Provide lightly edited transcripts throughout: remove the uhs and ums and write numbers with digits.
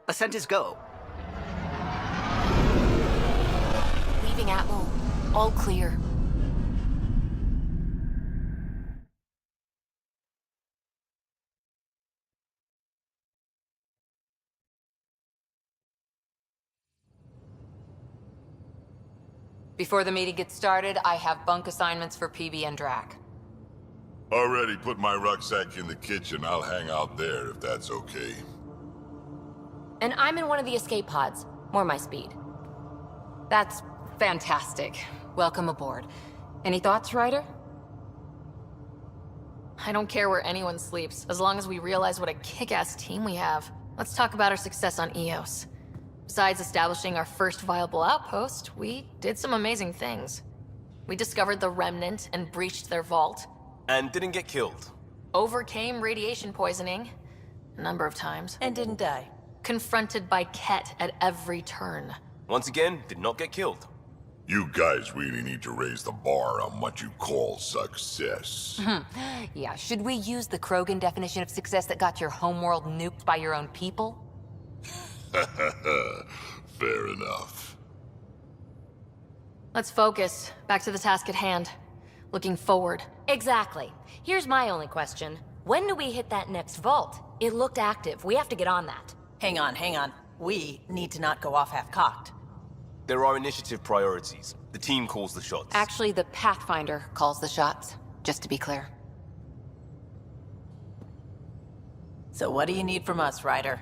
Ascent is go. Leaving Atmo. All clear. Before the meeting gets started, I have bunk assignments for PB and Drac. Already put my rucksack in the kitchen. I'll hang out there if that's okay. And I'm in one of the escape pods. More my speed. That's fantastic. Welcome aboard. Any thoughts, Ryder? I don't care where anyone sleeps, as long as we realize what a kick-ass team we have. Let's talk about our success on Eos. Besides establishing our first viable outpost, we did some amazing things. We discovered the Remnant and breached their vault. And didn't get killed. Overcame radiation poisoning a number of times. And didn't die. Confronted by Ket at every turn. Once again, did not get killed. You guys really need to raise the bar on what you call success. Yeah, should we use the Krogan definition of success that got your homeworld nuked by your own people? Fair enough. Let's focus. Back to the task at hand. Looking forward. Exactly. Here's my only question. When do we hit that next vault? It looked active. We have to get on that. Hang on. We need to not go off half-cocked. There are initiative priorities. The team calls the shots. Actually, the Pathfinder calls the shots, just to be clear. So what do you need from us, Ryder?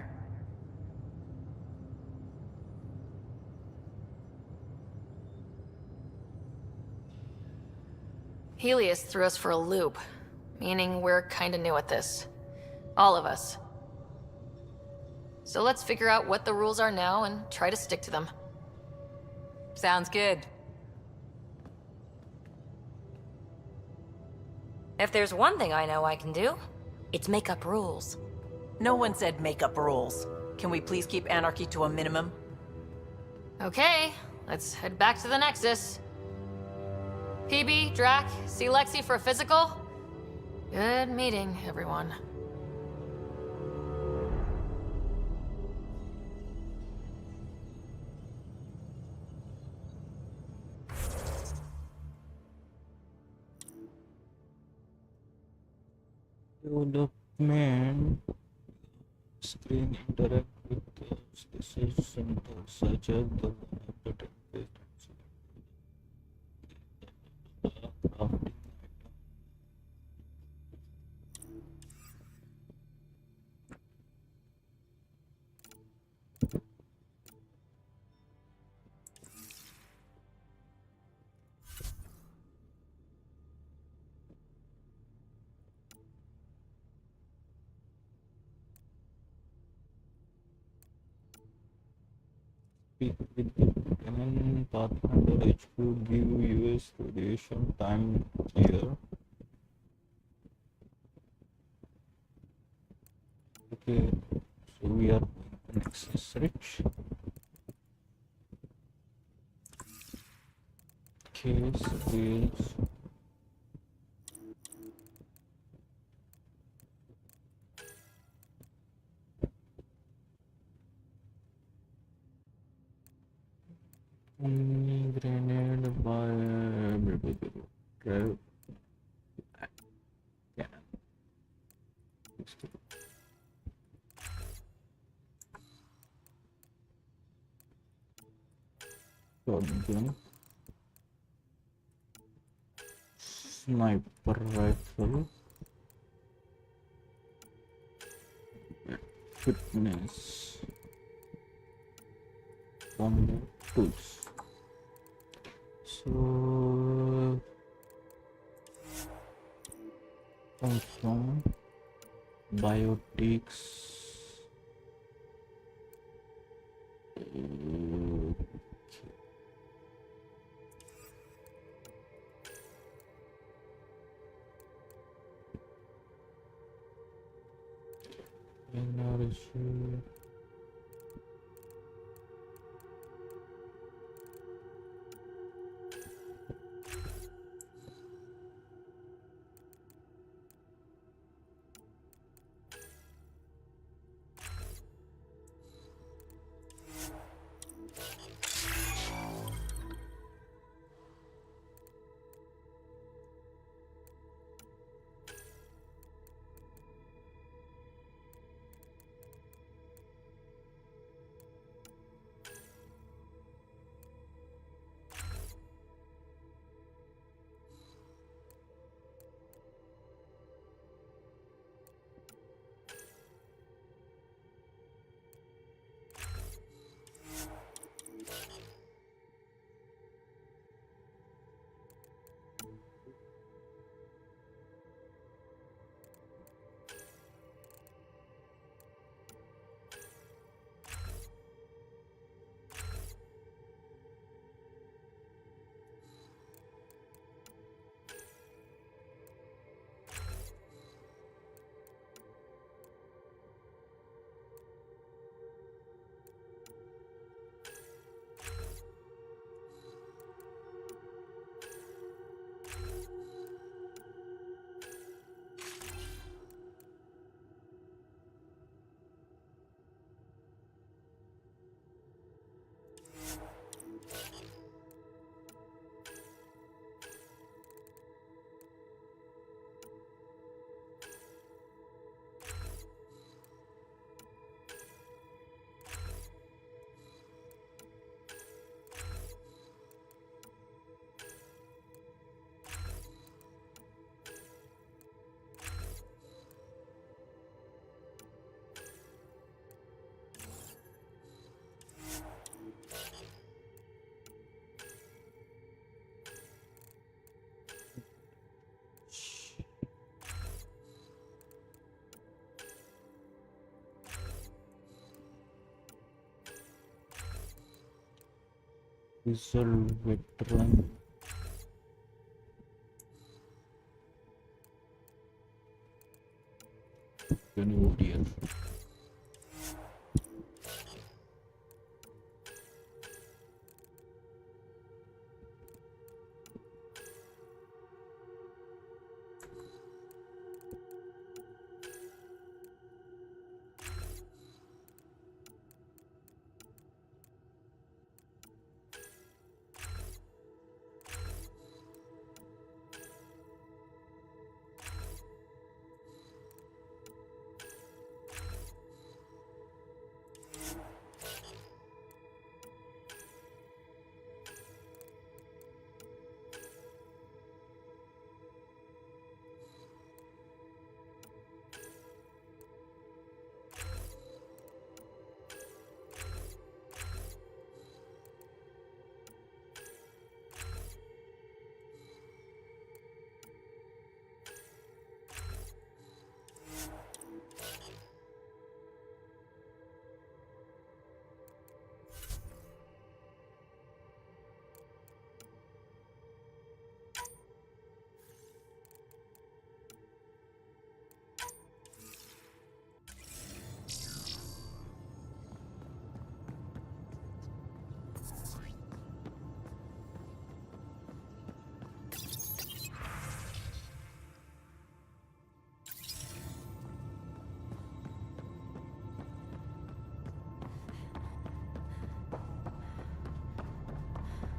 Helios threw us for a loop, meaning we're kinda new at this. All of us. So let's figure out what the rules are now and try to stick to them. Sounds good. If there's one thing I know I can do, it's make up rules. No one said make up rules. Can we please keep anarchy to a minimum? Okay, let's head back to the Nexus. PB, Drac, see Lexi for a physical? Good meeting, everyone. Development screen interact with the decision center such as the protect crafting. Speak with the Canon Pathfinder HQ, give US radiation time here. Okay, so we are Nexus Rich. Case wheels. Grenade by drive cannon. Shotgun, sniper rifle, fitness, combat tools. So comes from Biotics. Energy. Reserve veteran. Canadian.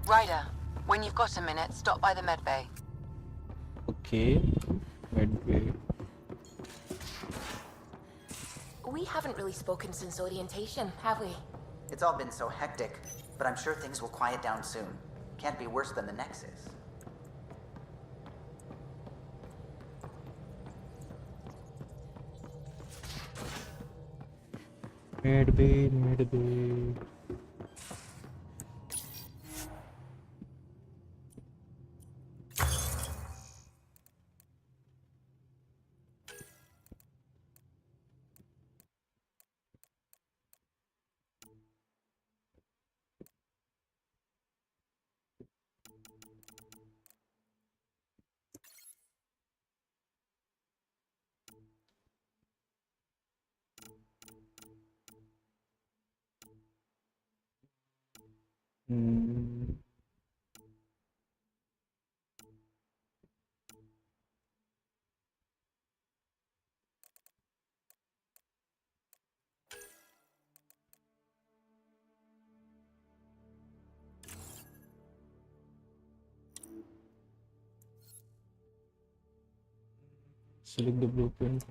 Ryder, when you've got a minute, stop by the medbay. Okay. Medbay. We haven't really spoken since orientation, have we? It's all been so hectic, but I'm sure things will quiet down soon. Can't be worse than the Nexus. Medbay. Hmm. Select the blueprint.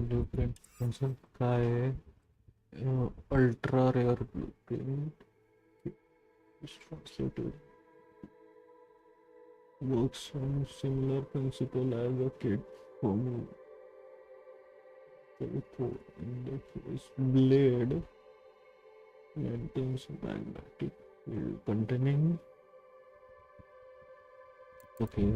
Blueprint pencil काय ultra rare blueprint is translated works on similar principle as a kit from in the case blade maintains magnetic field containing okay.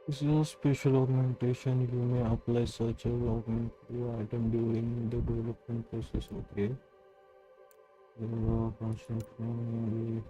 This is a special augmentation. You may apply such a augment to item during the development process. Okay. Constantly.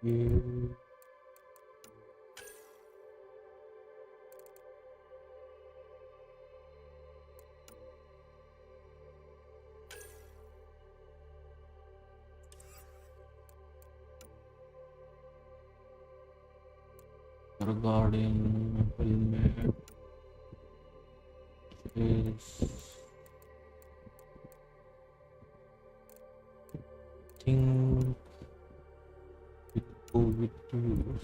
Yeah. Regarding helmet is thing it go with you.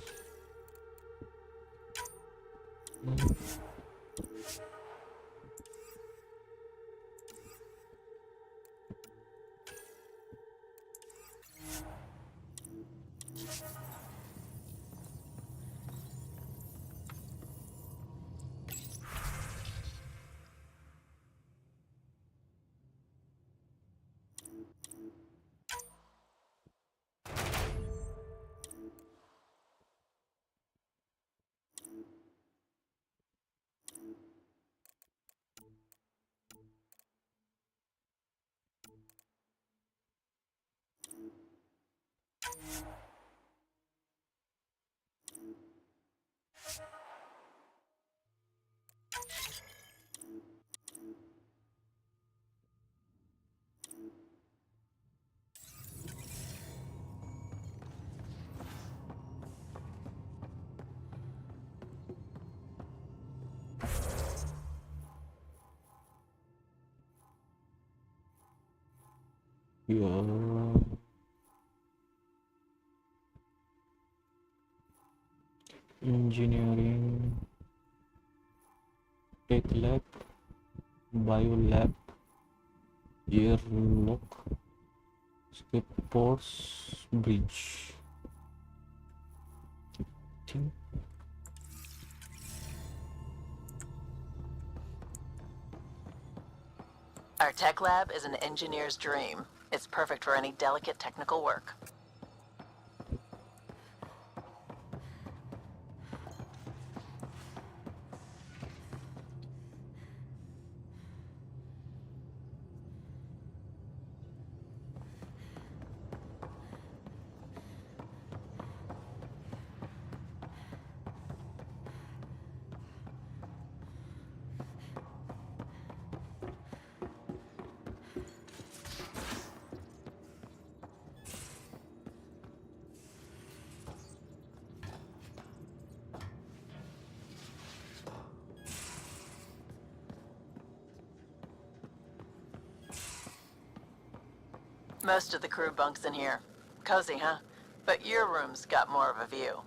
Yeah. Engineering, tech lab, bio lab, airlock, escape ports, bridge. Think Our tech lab is an engineer's dream. It's perfect for any delicate technical work. Most of the crew bunks in here. Cozy, huh? But your room's got more of a view.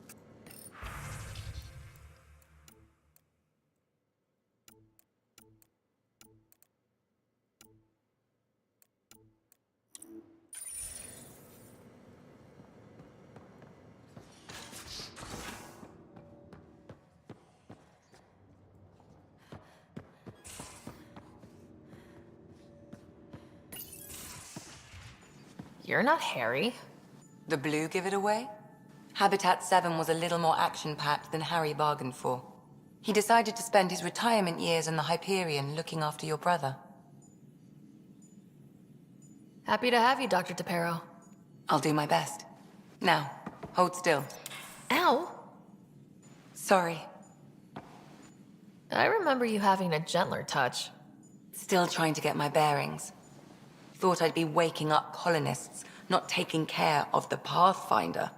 You're not Harry. The blue give it away? Habitat 7 was a little more action-packed than Harry bargained for. He decided to spend his retirement years in the Hyperion looking after your brother. Happy to have you, Dr. DePero. I'll do my best. Now, hold still. Ow! Sorry. I remember you having a gentler touch. Still trying to get my bearings. Thought I'd be waking up colonists, not taking care of the Pathfinder.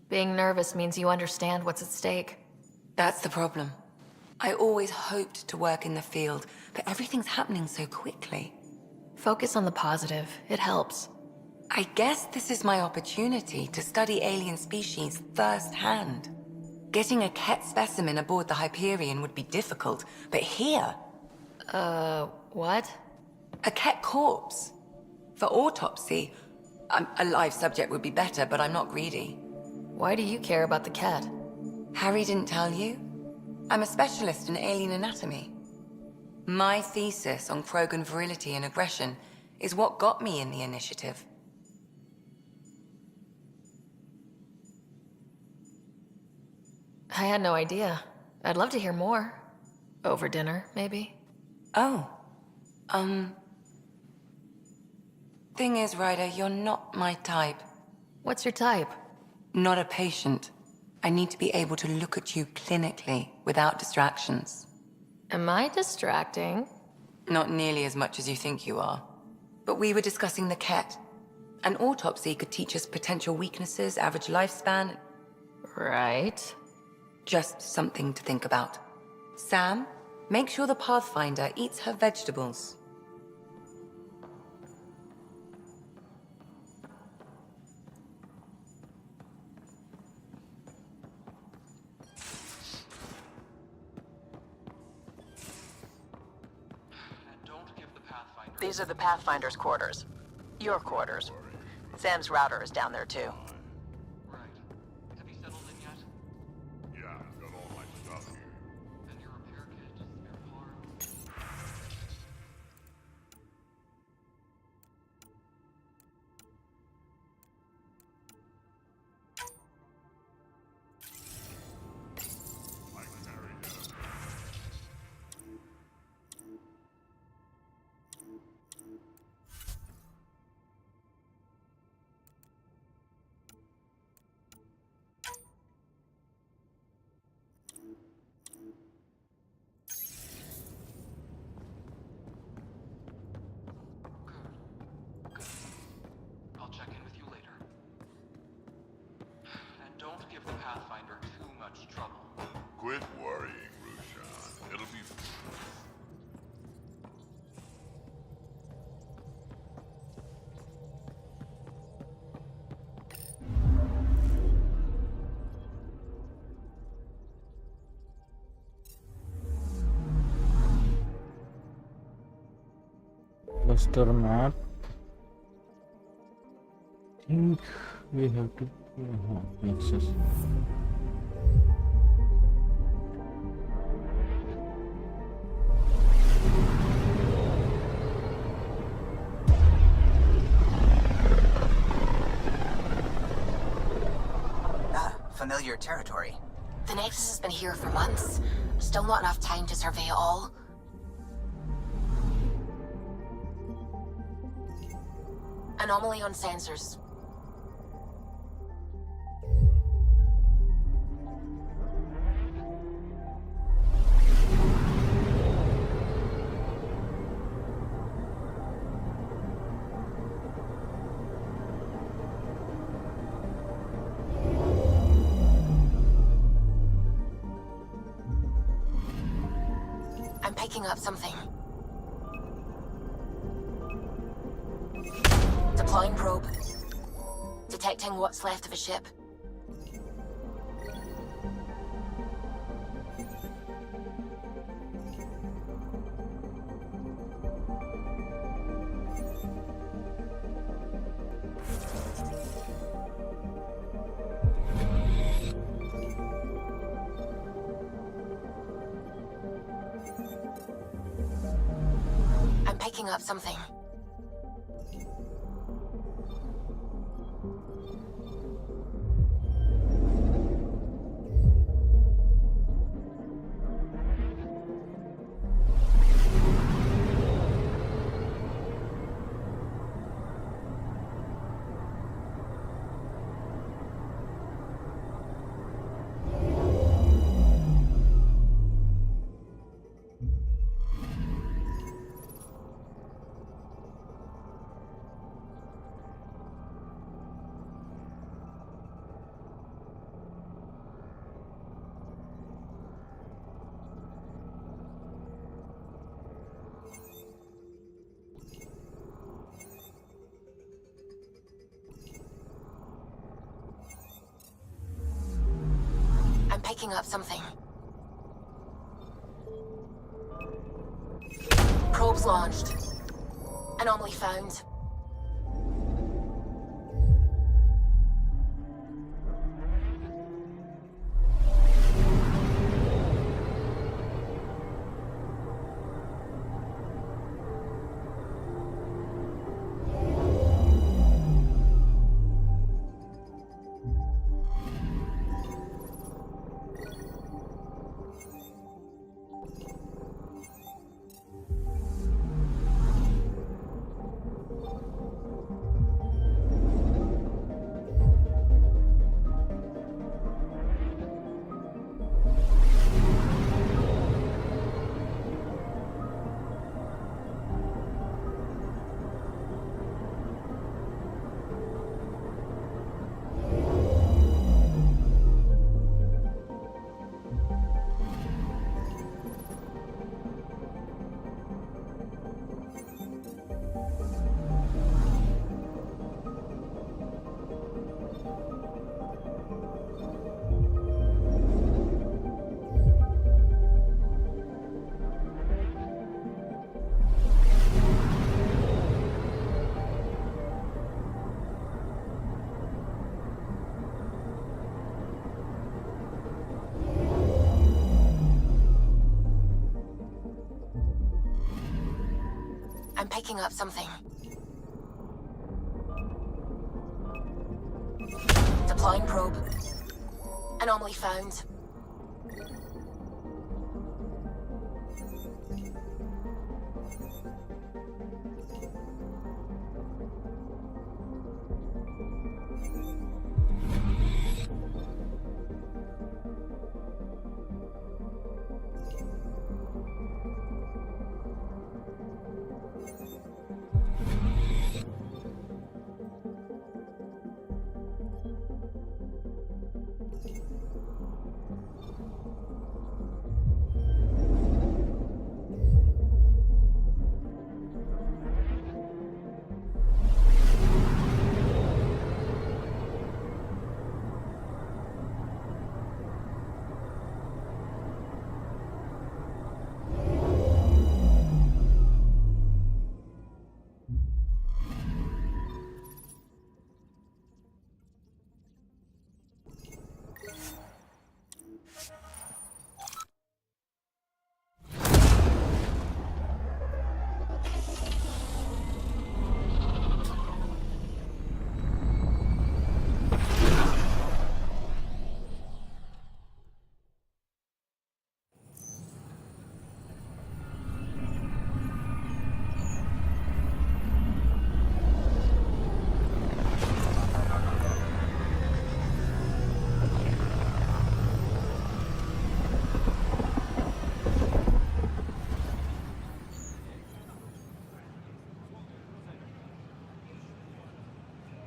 Being nervous means you understand what's at stake. That's the problem. I always hoped to work in the field, but everything's happening so quickly. Focus on the positive. It helps. I guess this is my opportunity to study alien species firsthand. Getting a Ket specimen aboard the Hyperion would be difficult, but here, What? a Ket corpse. For autopsy, a live subject would be better, but I'm not greedy. Why do you care about the cat? Harry didn't tell you? I'm a specialist in alien anatomy. My thesis on Krogan virility and aggression is what got me in the initiative. I had no idea. I'd love to hear more. Over dinner, maybe? Oh. Thing is, Ryder, you're not my type. What's your type? Not a patient. I need to be able to look at you clinically without distractions. Am I distracting? Not nearly as much as you think you are. But we were discussing the Ket. An autopsy could teach us potential weaknesses, average lifespan. Right. Just something to think about. Sam, make sure the Pathfinder eats her vegetables. These are the Pathfinder's quarters. Your quarters. Sam's router is down there too. Right. Have you settled in yet? Yeah, I've got all my stuff here. And your repair kit, spare parts? I'll check in with you later. And don't give the Pathfinder too much trouble. Quit worrying, Rushan. It'll be... Cluster map. Think we have to access. Familiar territory. The Nexus has been here for months. Still not enough time to survey it all. Anomaly on sensors. I'm picking up something. Deploying probe. Detecting what's left of a ship. I'm picking up something. Picking up something. Probes launched. Anomaly found. picking up something. Deploying probe. Anomaly found.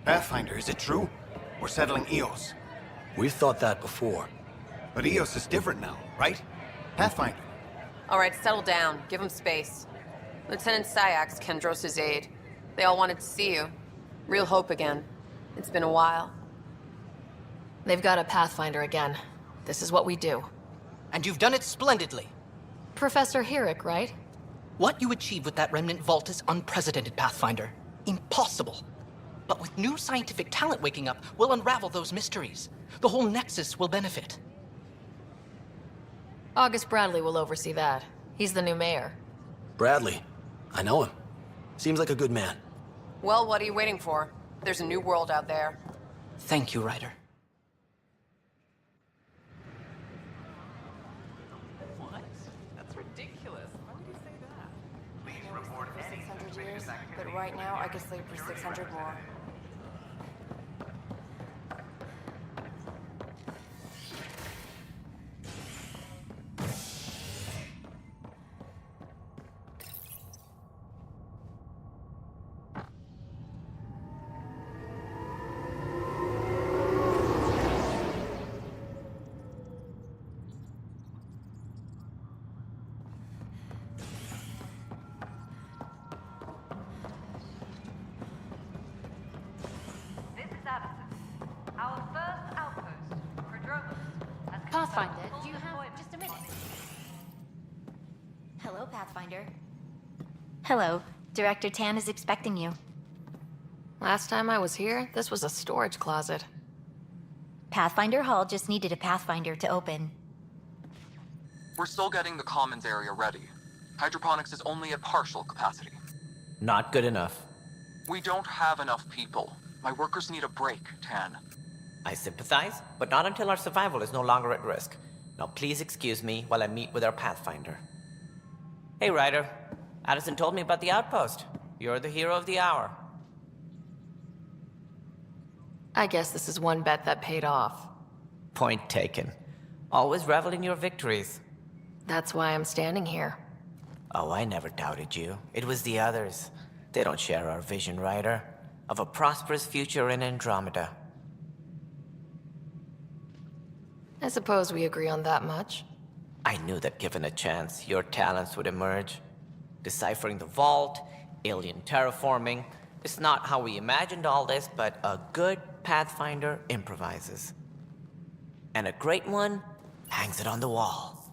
Pathfinder, is it true? We're settling Eos. We've thought that before. But Eos is different now, right? Pathfinder. All right, settle down. Give him space. Lieutenant Syax, Kendros' aide. They all wanted to see you. Real hope again. It's been a while. They've got a Pathfinder again. This is what we do. And you've done it splendidly. Professor Herrick, right? What you achieved with that remnant vault is unprecedented, Pathfinder. Impossible. But with new scientific talent waking up, we'll unravel those mysteries. The whole Nexus will benefit. August Bradley will oversee that. He's the new mayor. Bradley. I know him. Seems like a good man. Well, what are you waiting for? There's a new world out there. Thank you, Ryder. What? That's ridiculous. Why would you say that? Please report any 600 years, but right now I can sleep for 600 more. Pathfinder, do you have just a minute? Hello, Pathfinder. Hello. Director Tan is expecting you. Last time I was here, this was a storage closet. Pathfinder Hall just needed a Pathfinder to open. We're still getting the commons area ready. Hydroponics is only at partial capacity. Not good enough. We don't have enough people. My workers need a break, Tan. I sympathize, but not until our survival is no longer at risk. Now please excuse me while I meet with our Pathfinder. Hey, Ryder. Addison told me about the outpost. You're the hero of the hour. I guess this is one bet that paid off. Point taken. Always revel in your victories. That's why I'm standing here. Oh, I never doubted you. It was the others. They don't share our vision, Ryder, of a prosperous future in Andromeda. I suppose we agree on that much. I knew that given a chance, your talents would emerge. Deciphering the vault, alien terraforming. It's not how we imagined all this, but a good Pathfinder improvises. And a great one hangs it on the wall.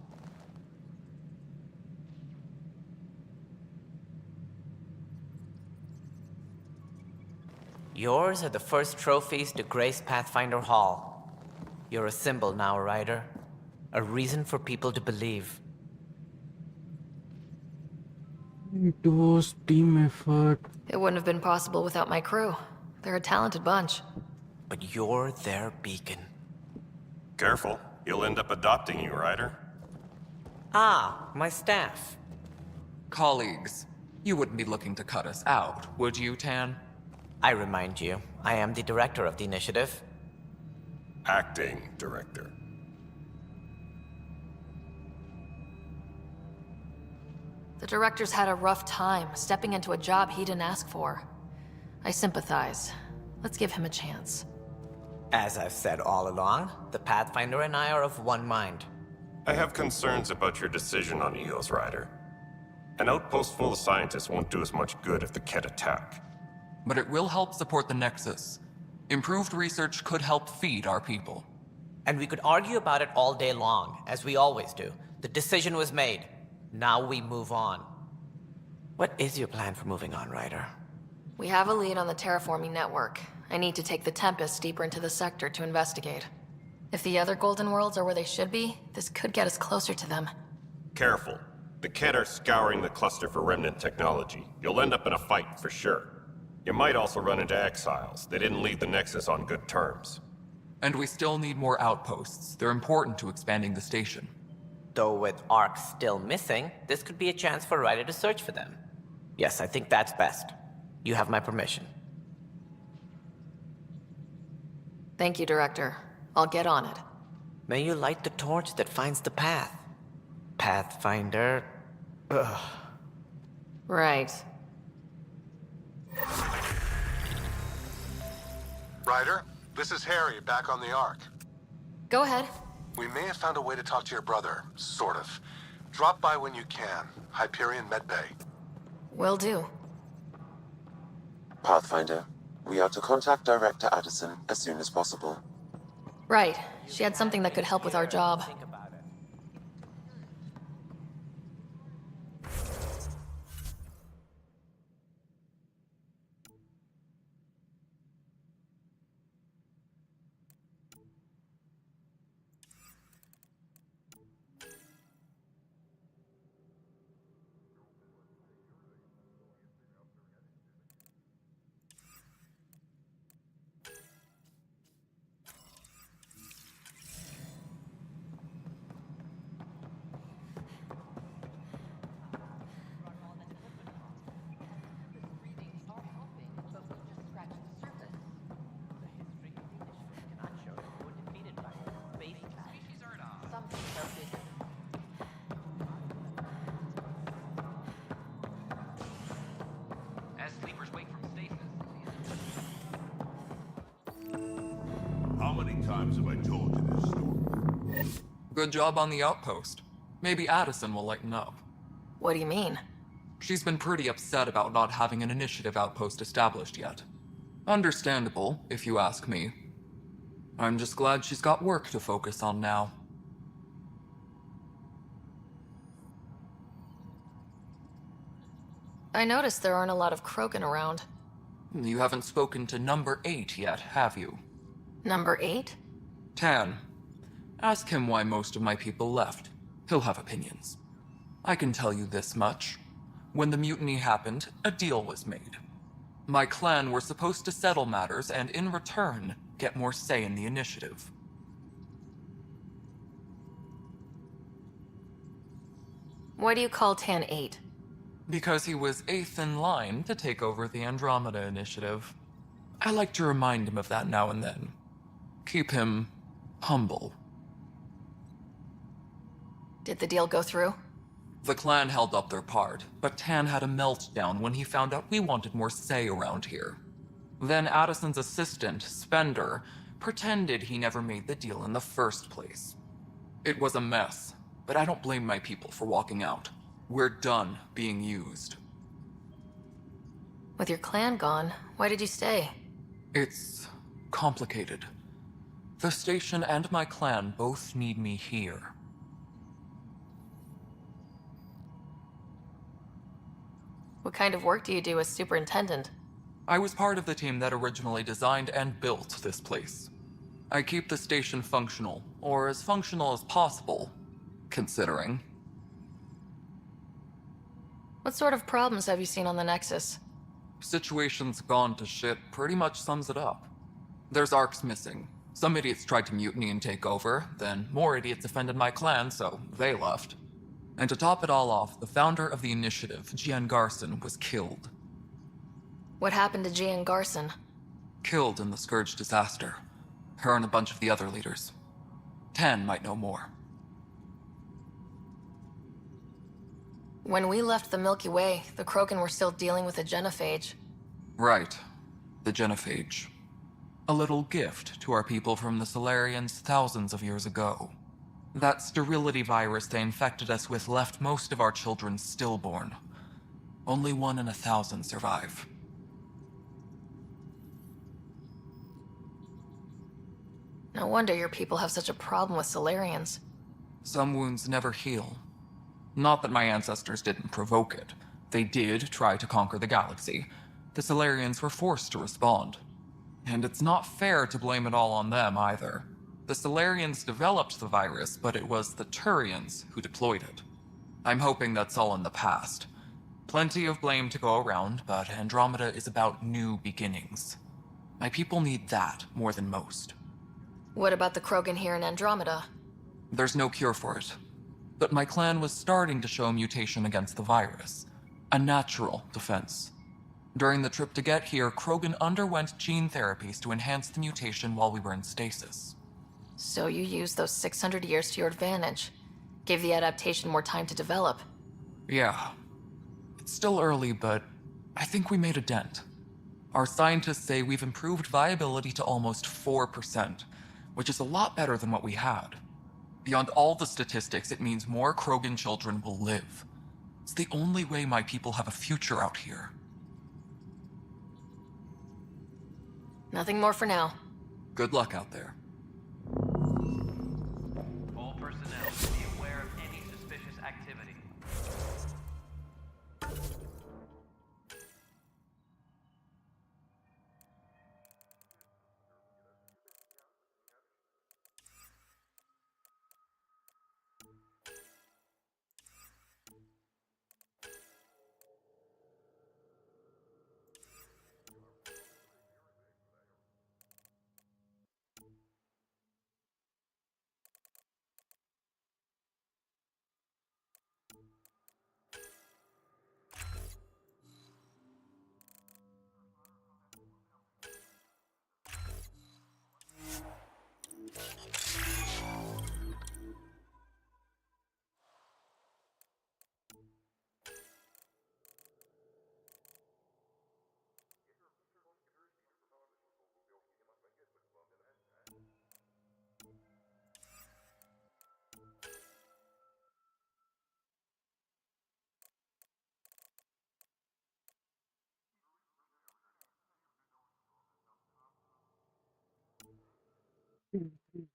Yours are the first trophies to grace Pathfinder Hall. You're a symbol now, Ryder. A reason for people to believe. It was team effort. It wouldn't have been possible without my crew. They're a talented bunch. But you're their beacon. Careful. He'll end up adopting you, Ryder. Ah, my staff. Colleagues, you wouldn't be looking to cut us out, would you, Tan? I remind you, I am the director of the initiative. Acting director. The director's had a rough time stepping into a job he didn't ask for. I sympathize. Let's give him a chance. As I've said all along, the Pathfinder and I are of one mind. I have concerns about your decision on Eos, Ryder. An outpost full of scientists won't do us much good if the Kett attack. But it will help support the Nexus. Improved research could help feed our people. And we could argue about it all day long, as we always do. The decision was made. Now we move on. What is your plan for moving on, Ryder? We have a lead on the terraforming network. I need to take the Tempest deeper into the sector to investigate. If the other Golden Worlds are where they should be, this could get us closer to them. Careful. The Kett are scouring the cluster for remnant technology. You'll end up in a fight, for sure. You might also run into exiles. They didn't leave the Nexus on good terms. And we still need more outposts. They're important to expanding the station. Though with Ark still missing, this could be a chance for Ryder to search for them. Yes, I think that's best. You have my permission. Thank you, Director. I'll get on it. May you light the torch that finds the path. Pathfinder... Ugh. Right. Ryder, this is Harry, back on the Ark. Go ahead. We may have found a way to talk to your brother, sort of. Drop by when you can. Hyperion Medbay. Will do. Pathfinder, we are to contact Director Addison as soon as possible. Right. She had something that could help with our job. How many times have I told you this story? Good job on the outpost. Maybe Addison will lighten up. What do you mean? She's been pretty upset about not having an initiative outpost established yet. Understandable, if you ask me. I'm just glad she's got work to focus on now. I noticed there aren't a lot of Krogan around. You haven't spoken to number 8 yet, have you? Number 8? Tan. Ask him why most of my people left. He'll have opinions. I can tell you this much. When the mutiny happened, a deal was made. My clan were supposed to settle matters and, in return, get more say in the initiative. Why do you call Tan 8? Because he was 8th in line to take over the Andromeda initiative. I like to remind him of that now and then. Keep him humble. Did the deal go through? The clan held up their part, but Tan had a meltdown when he found out we wanted more say around here. Then Addison's assistant, Spender, pretended he never made the deal in the first place. It was a mess, but I don't blame my people for walking out. We're done being used. With your clan gone, why did you stay? It's complicated. The station and my clan both need me here. What kind of work do you do as superintendent? I was part of the team that originally designed and built this place. I keep the station functional, or as functional as possible, considering. What sort of problems have you seen on the Nexus? Situation's gone to shit pretty much sums it up. There's arcs missing. Some idiots tried to mutiny and take over, then more idiots offended my clan, so they left. And to top it all off, the founder of the initiative, Gian Garson, was killed. What happened to Gian Garson? Killed in the Scourge disaster. Her and a bunch of the other leaders. Tan might know more. When we left the Milky Way, the Krogan were still dealing with a genophage. Right. The genophage. A little gift to our people from the Solarians thousands of years ago. That sterility virus they infected us with left most of our children stillborn. Only 1 in 1,000 survive. No wonder your people have such a problem with Solarians. Some wounds never heal. Not that my ancestors didn't provoke it. They did try to conquer the galaxy. The Solarians were forced to respond. And it's not fair to blame it all on them either. The Solarians developed the virus, but it was the Turians who deployed it. I'm hoping that's all in the past. Plenty of blame to go around, but Andromeda is about new beginnings. My people need that more than most. What about the Krogan here in Andromeda? There's no cure for it. But my clan was starting to show mutation against the virus. A natural defense. During the trip to get here, Krogan underwent gene therapies to enhance the mutation while we were in stasis. So you used those 600 years to your advantage. Gave the adaptation more time to develop. Yeah. It's still early, but I think we made a dent. Our scientists say we've improved viability to almost 4%, which is a lot better than what we had. Beyond all the statistics, it means more Krogan children will live. It's the only way my people have a future out here. Nothing more for now. Good luck out there. All personnel, be aware of any suspicious activity.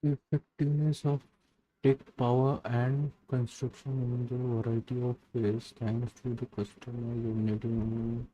The effectiveness of tech power and construction in the variety of ways thanks to the customer unity.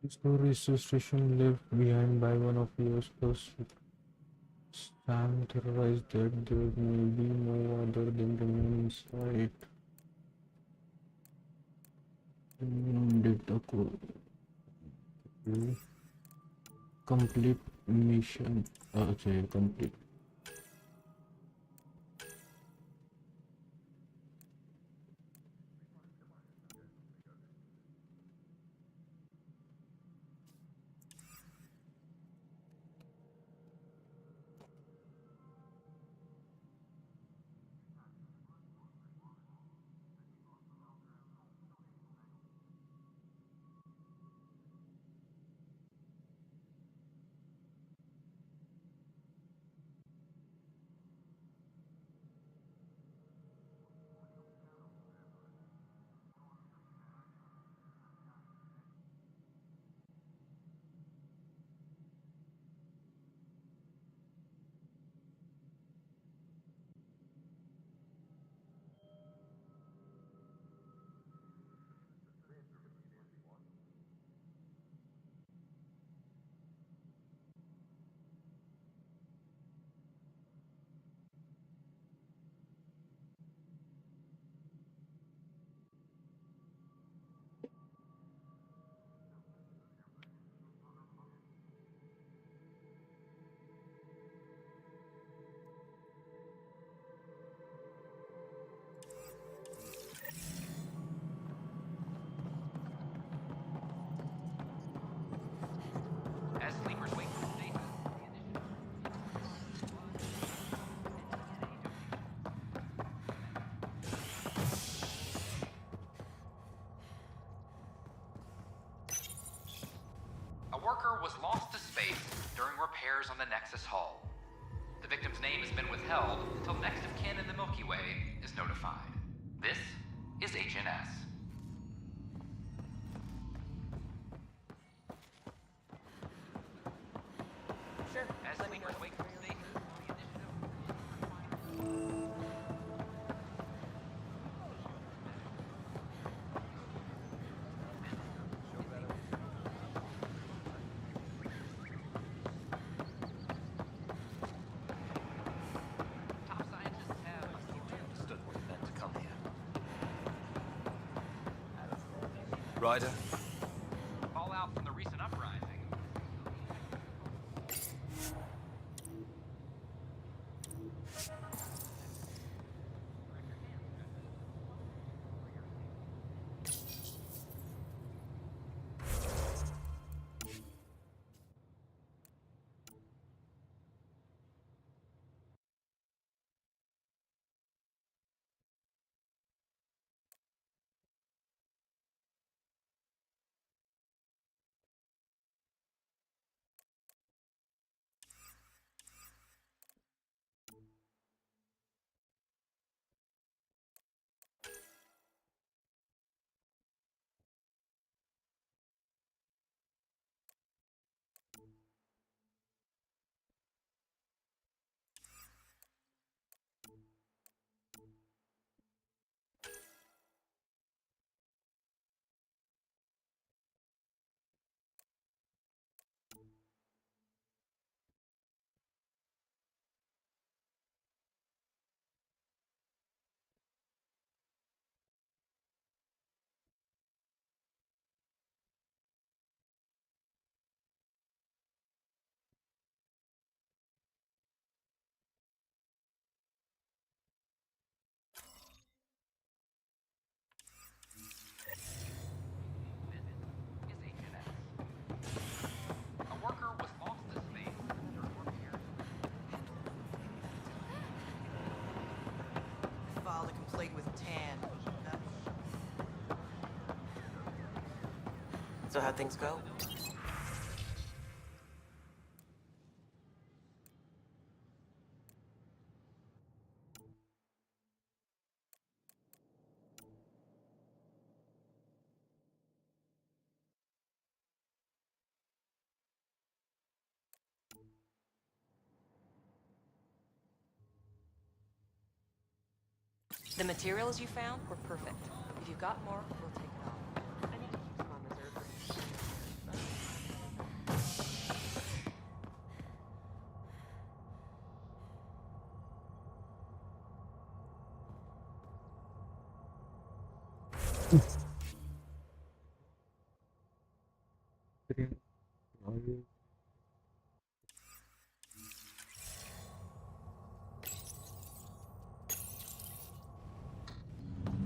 Story station left behind by one of yours first. Sam theorized that there may be no other than remain inside. Did the complete mission. Okay, complete. As sleepers wake from stasis, a worker was lost to space during repairs on the Nexus hull. The victim's name has been withheld until next of kin in the Milky Way is notified. This is HNS. Sure. As sleepers wake from stasis, top scientists have Understood what it meant to come here. Ryder, fallout from the recent uprising. A worker was lost to space during repairs. Filed a complaint with Tan. So how'd things go? The materials you found were perfect. If you've got more, we'll take it all. I need to keep some on reserve for A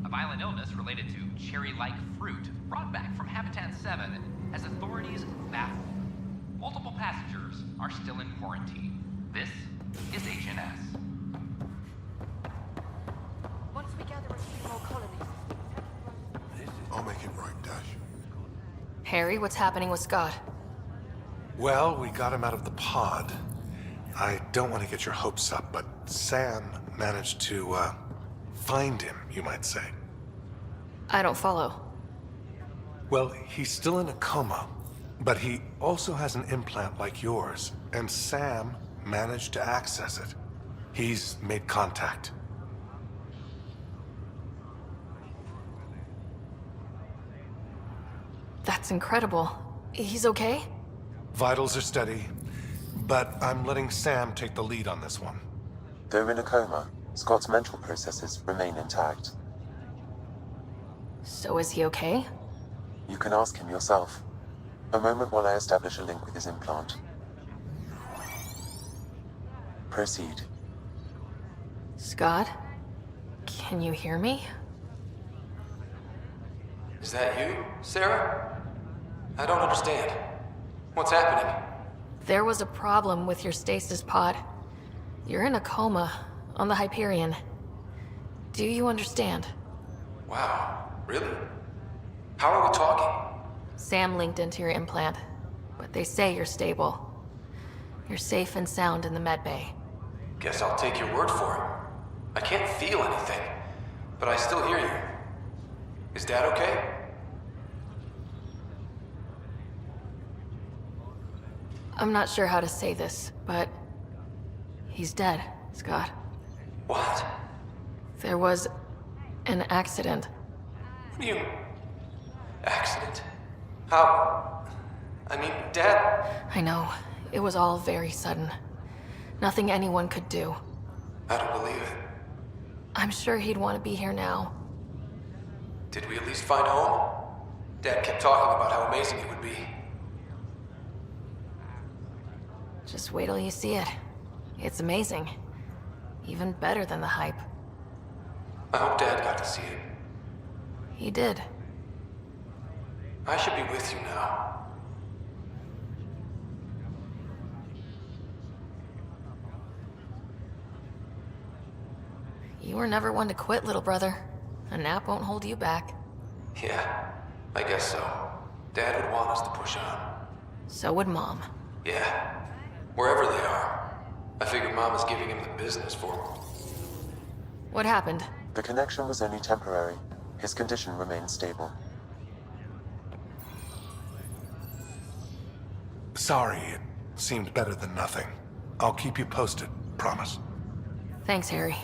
violent illness related to cherry-like fruit brought back from Habitat 7 has authorities baffled. Multiple passengers are still in quarantine. This is HNS. Once we gather a few more colonies, I'll make it right, Dash. Harry, what's happening with Scott? Well, we got him out of the pod. I don't want to get your hopes up, but Sam managed to, find him, you might say. I don't follow. Well, he's still in a coma, but he also has an implant like yours, and Sam managed to access it. He's made contact. That's incredible. He's okay? Vitals are steady, but I'm letting Sam take the lead on this one. Though in a coma, Scott's mental processes remain intact. So is he okay? You can ask him yourself. A moment while I establish a link with his implant. Proceed. Scott? Can you hear me? Is that you, Sarah? I don't understand. What's happening? There was a problem with your stasis pod. You're in a coma on the Hyperion. Do you understand? Wow, really? How are we talking? Sam linked into your implant, but they say you're stable. You're safe and sound in the medbay. Guess I'll take your word for it. I can't feel anything, but I still hear you. Is Dad okay? I'm not sure how to say this, but he's dead, Scott. What? There was an accident. What do you... Accident? How... I mean, Dad... I know. It was all very sudden. Nothing anyone could do. I don't believe it. I'm sure he'd want to be here now. Did we at least find home? Dad kept talking about how amazing it would be. Just wait till you see it. It's amazing. Even better than the hype. I hope Dad got to see it. He did. I should be with you now. You were never one to quit, little brother. A nap won't hold you back. Yeah, I guess so. Dad would want us to push on. So would Mom. Yeah, wherever they are. I figure Mom is giving him the business for him. What happened? The connection was only temporary. His condition remains stable. Sorry, it seemed better than nothing. I'll keep you posted, promise. Thanks, Harry.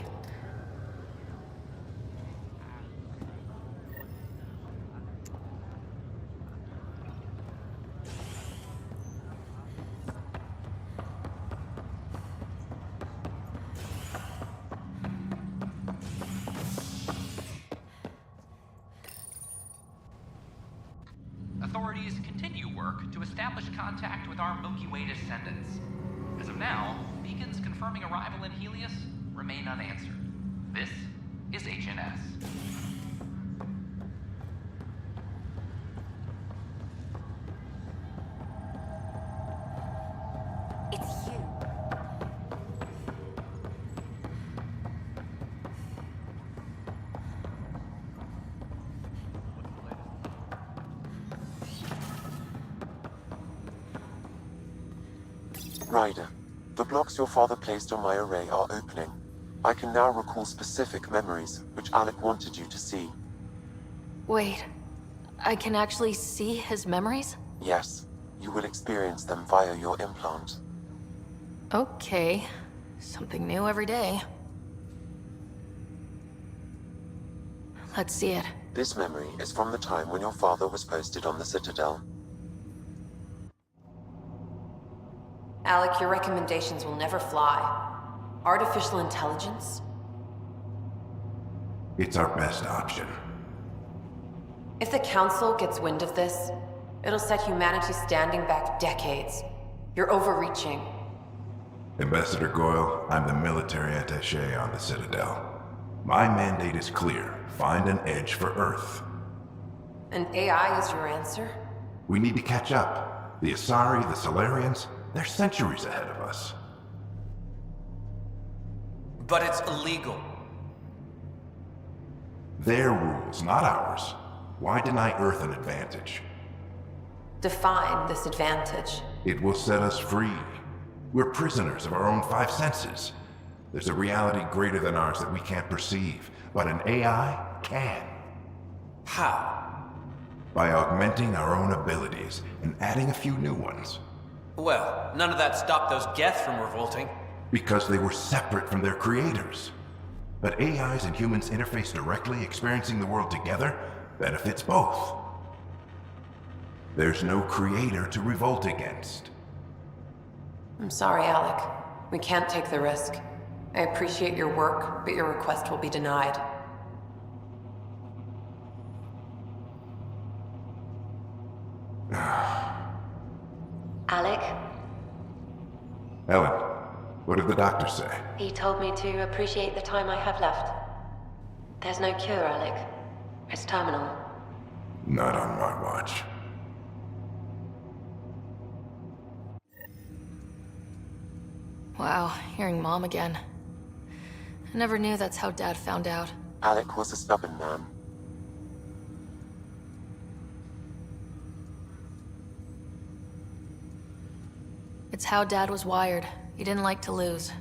Authorities continue work to establish contact with our Milky Way descendants. As of now, beacons confirming arrival in Helios remain unanswered. This is HNS. it's you. Ryder, the blocks your father placed on my array are opening. I can now recall specific memories, which Alec wanted you to see. Wait. I can actually see his memories? Yes, you will experience them via your implant. Okay. Something new every day. Let's see it. This memory is from the time when your father was posted on the Citadel. Alec, your recommendations will never fly. Artificial intelligence? It's our best option. If the Council gets wind of this, it'll set humanity standing back decades. You're overreaching. Ambassador Goyle, I'm the military attaché on the Citadel. My mandate is clear. Find an edge for Earth. And AI is your answer? We need to catch up. The Asari, the Solarians, they're centuries ahead of us. But it's illegal. Their rules, not ours. Why deny Earth an advantage? Define this advantage. It will set us free. We're prisoners of our own five senses. There's a reality greater than ours that we can't perceive, but an AI can. How? By augmenting our own abilities and adding a few new ones. Well, none of that stopped those Geth from revolting. Because they were separate from their creators. But AIs and humans interface directly, experiencing the world together, benefits both. There's no creator to revolt against. I'm sorry, Alec. We can't take the risk. I appreciate your work, but your request will be denied. Alec, Ellen, what did the doctor say? he told me to appreciate the time I have left. There's no cure, Alec. It's terminal. Not on my watch. Wow, hearing Mom again. I never knew that's how Dad found out. Alec was a stubborn man. It's how Dad was wired. He didn't like to lose.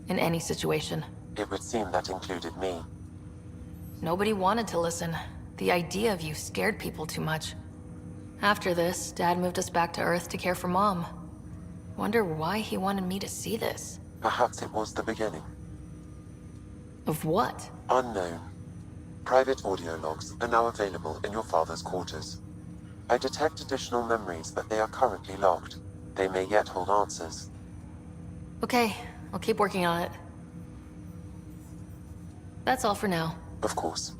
In any situation. It would seem that included me. Nobody wanted to listen. The idea of you scared people too much. After this, Dad moved us back to Earth to care for Mom. Wonder why he wanted me to see this. Perhaps it was the beginning. Of what? Unknown. Private audio logs are now available in your father's quarters. I detect additional memories, but they are currently locked. They may yet hold answers. Okay, I'll keep working on it. That's all for now. Of course.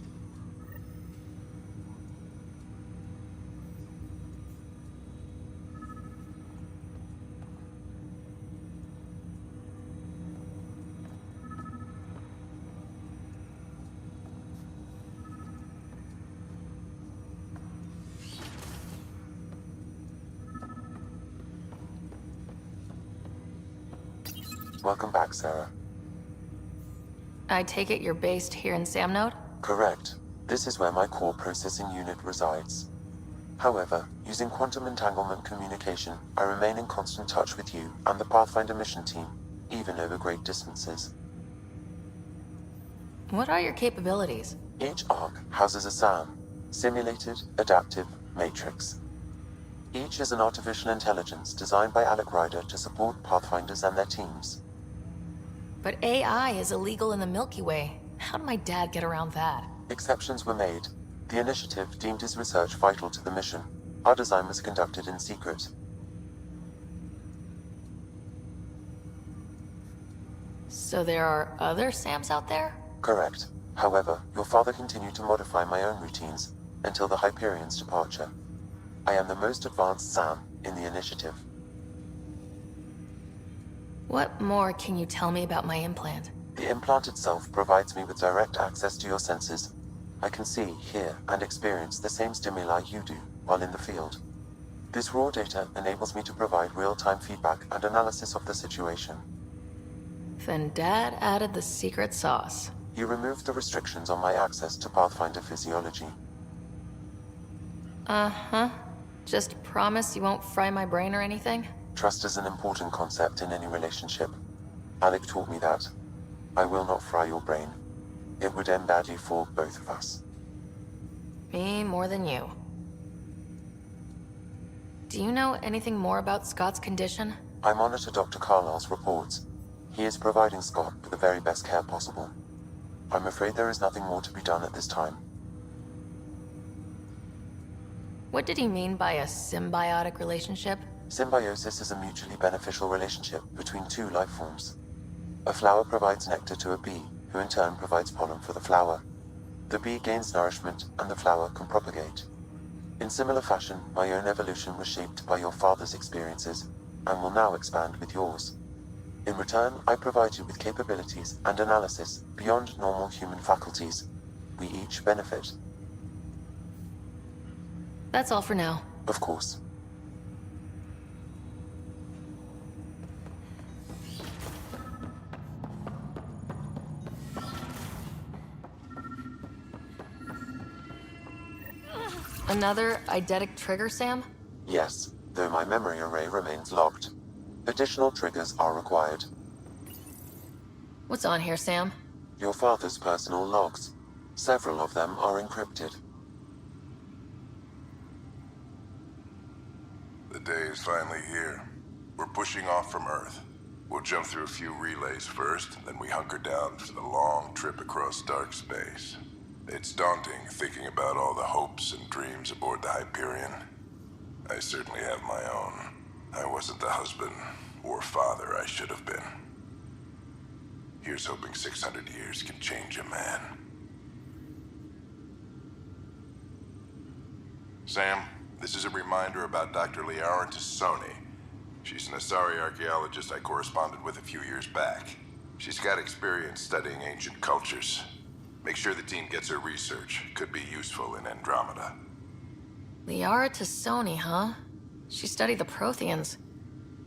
Welcome back, Sarah. I take it you're based here in Samnode? Correct. This is where my core processing unit resides. However, using quantum entanglement communication, I remain in constant touch with you and the Pathfinder mission team, even over great distances. What are your capabilities? Each arc houses a SAM, Simulated Adaptive Matrix. Each is an artificial intelligence designed by Alec Ryder to support Pathfinders and their teams. But AI is illegal in the Milky Way. How did my dad get around that? Exceptions were made. The initiative deemed his research vital to the mission. Our design was conducted in secret. So there are other SAMs out there? Correct. However, your father continued to modify my own routines until the Hyperion's departure. I am the most advanced SAM in the initiative. What more can you tell me about my implant? The implant itself provides me with direct access to your senses. I can see, hear, and experience the same stimuli you do while in the field. This raw data enables me to provide real-time feedback and analysis of the situation. Then Dad added the secret sauce. He removed the restrictions on my access to Pathfinder physiology. Uh-huh. Just promise you won't fry my brain or anything? Trust is an important concept in any relationship. Alec taught me that. I will not fry your brain. It would end badly for both of us. Me more than you. Do you know anything more about Scott's condition? I monitor Dr. Carlisle's reports. He is providing Scott with the very best care possible. I'm afraid there is nothing more to be done at this time. What did he mean by a symbiotic relationship? Symbiosis is a mutually beneficial relationship between two life forms. A flower provides nectar to a bee, who in turn provides pollen for the flower. The bee gains nourishment, and the flower can propagate. In similar fashion, my own evolution was shaped by your father's experiences, and will now expand with yours. In return, I provide you with capabilities and analysis beyond normal human faculties. We each benefit. That's all for now. Of course. Another eidetic trigger, Sam? Yes, though my memory array remains locked. Additional triggers are required. What's on here, Sam? Your father's personal logs. Several of them are encrypted. The day is finally here. We're pushing off from Earth. We'll jump through a few relays first, then we hunker down for the long trip across dark space. It's daunting thinking about all the hopes and dreams aboard the Hyperion. I certainly have my own. I wasn't the husband or father I should have been. Here's hoping 600 years can change a man. Sam, this is a reminder about Dr. Liara Tassoni. She's an Asari archaeologist I corresponded with a few years back. She's got experience studying ancient cultures. Make sure the team gets her research. Could be useful in Andromeda. Liara Tassoni, huh? She studied the Protheans.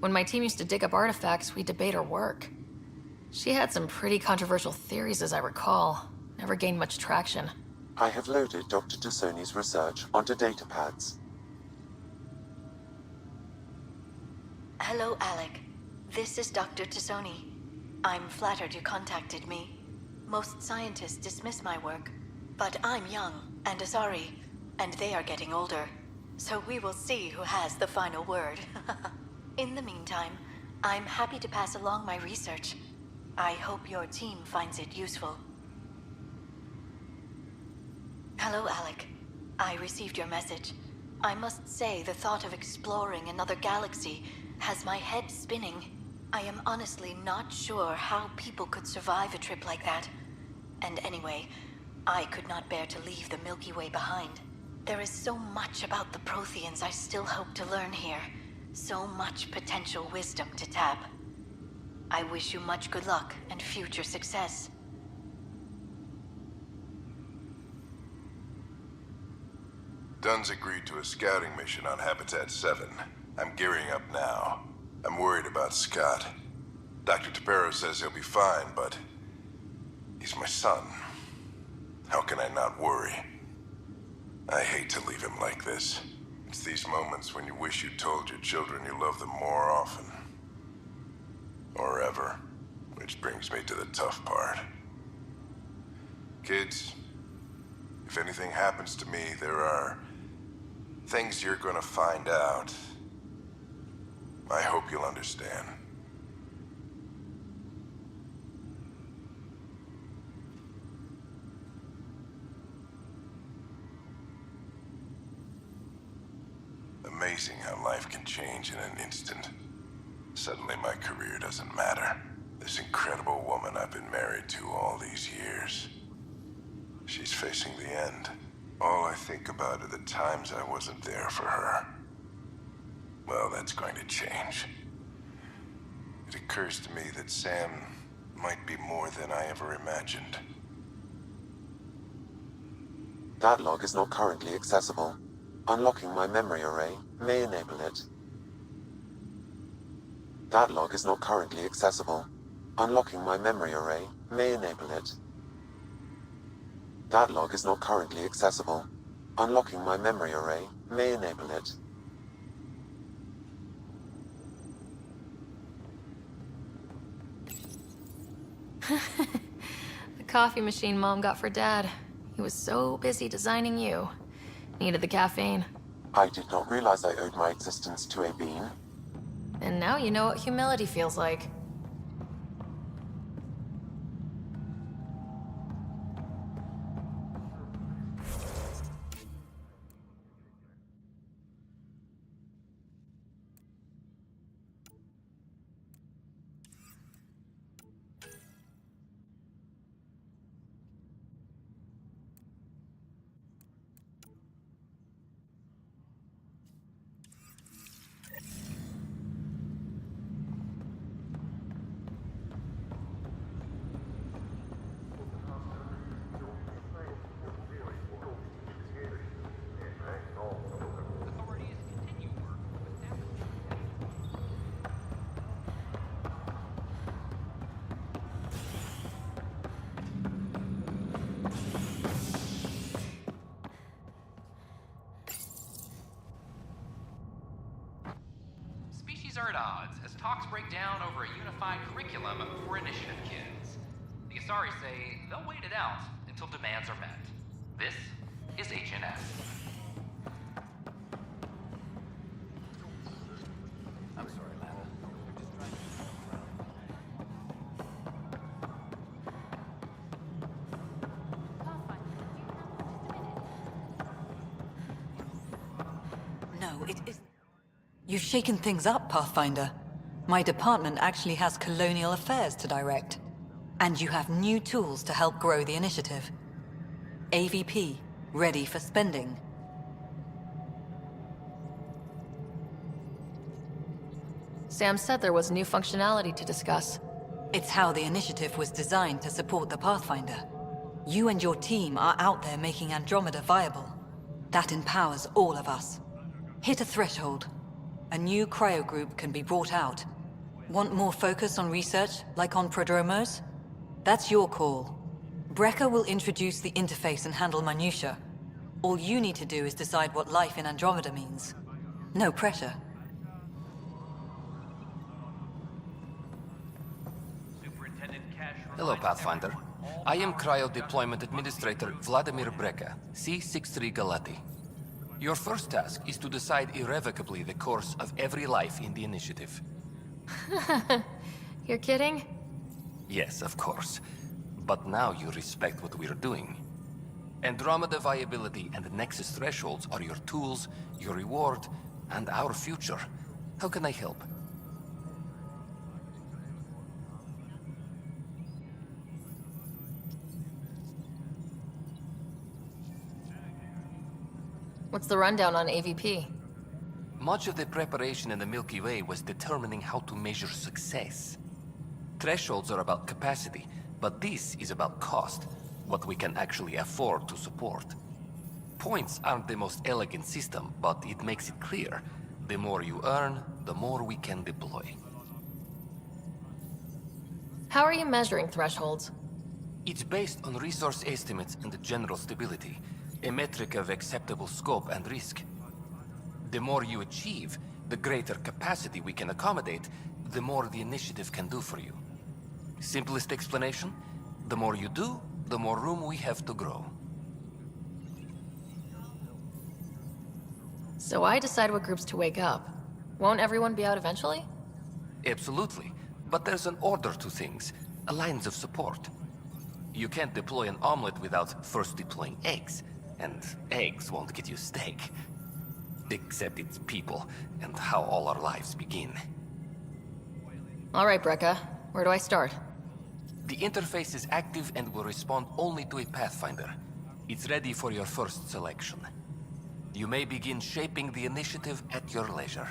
When my team used to dig up artifacts, we'd debate her work. She had some pretty controversial theories, as I recall. Never gained much traction. I have loaded Dr. Tassoni's research onto Datapads. Hello, Alec. This is Dr. Tassoni. I'm flattered you contacted me. Most scientists dismiss my work, but I'm young and Asari, and they are getting older. So we will see who has the final word. In the meantime, I'm happy to pass along my research. I hope your team finds it useful. Hello, Alec. I received your message. I must say the thought of exploring another galaxy has my head spinning. I am honestly not sure how people could survive a trip like that. And anyway, I could not bear to leave the Milky Way behind. There is so much about the Protheans I still hope to learn here. So much potential wisdom to tap. I wish you much good luck and future success. Dunn's agreed to a scouting mission on Habitat 7. I'm gearing up now. I'm worried about Scott. Dr. Tapero says he'll be fine, but he's my son. How can I not worry? I hate to leave him like this. It's these moments when you wish you told your children you love them more often. Or ever. Which brings me to the tough part. Kids, if anything happens to me, there are things you're gonna find out. I hope you'll understand. Amazing how life can change in an instant. Suddenly my career doesn't matter. This incredible woman I've been married to all these years. She's facing the end. All I think about are the times I wasn't there for her. Well, that's going to change. It occurs to me that Sam might be more than I ever imagined. That log is not currently accessible. Unlocking my memory array may enable it. That log is not currently accessible. Unlocking my memory array may enable it. That log is not currently accessible. Unlocking my memory array may enable it. The coffee machine Mom got for Dad. He was so busy designing you. Needed the caffeine. I did not realize I owed my existence to a bean. And now you know what humility feels like. are at odds as talks break down over a unified curriculum for initiative kids. The Asari say they'll wait it out until demands are met. This is HNS. I'm sorry, Lana. No, it isn't. You've shaken things up, Pathfinder. My department actually has colonial affairs to direct. And you have new tools to help grow the initiative. AVP, ready for spending. Sam said there was new functionality to discuss. It's how the initiative was designed to support the Pathfinder. You and your team are out there making Andromeda viable. That empowers all of us. Hit a threshold. A new cryo group can be brought out. Want more focus on research, like on Prodromos? That's your call. Brecker will introduce the interface and handle minutiae. All you need to do is decide what life in Andromeda means. No pressure. Hello, Pathfinder. I am Cryo Deployment Administrator Vladimir Brecker, C-63 Galati. Your first task is to decide irrevocably the course of every life in the initiative. You're kidding? Yes, of course. But now you respect what we're doing. Andromeda viability and Nexus thresholds are your tools, your reward, and our future. How can I help? What's the rundown on AVP? Much of the preparation in the Milky Way was determining how to measure success. Thresholds are about capacity, but this is about cost, what we can actually afford to support. Points aren't the most elegant system, but it makes it clear. The more you earn, the more we can deploy. How are you measuring thresholds? It's based on resource estimates and general stability, a metric of acceptable scope and risk. The more you achieve, the greater capacity we can accommodate, the more the initiative can do for you. Simplest explanation, the more you do, the more room we have to grow. So I decide what groups to wake up. Won't everyone be out eventually? Absolutely, but there's an order to things, lines of support. You can't deploy an omelet without first deploying eggs, and eggs won't get you steak. Except it's people, and how all our lives begin. All right, Brecca. Where do I start? The interface is active and will respond only to a Pathfinder. It's ready for your first selection. You may begin shaping the initiative at your leisure.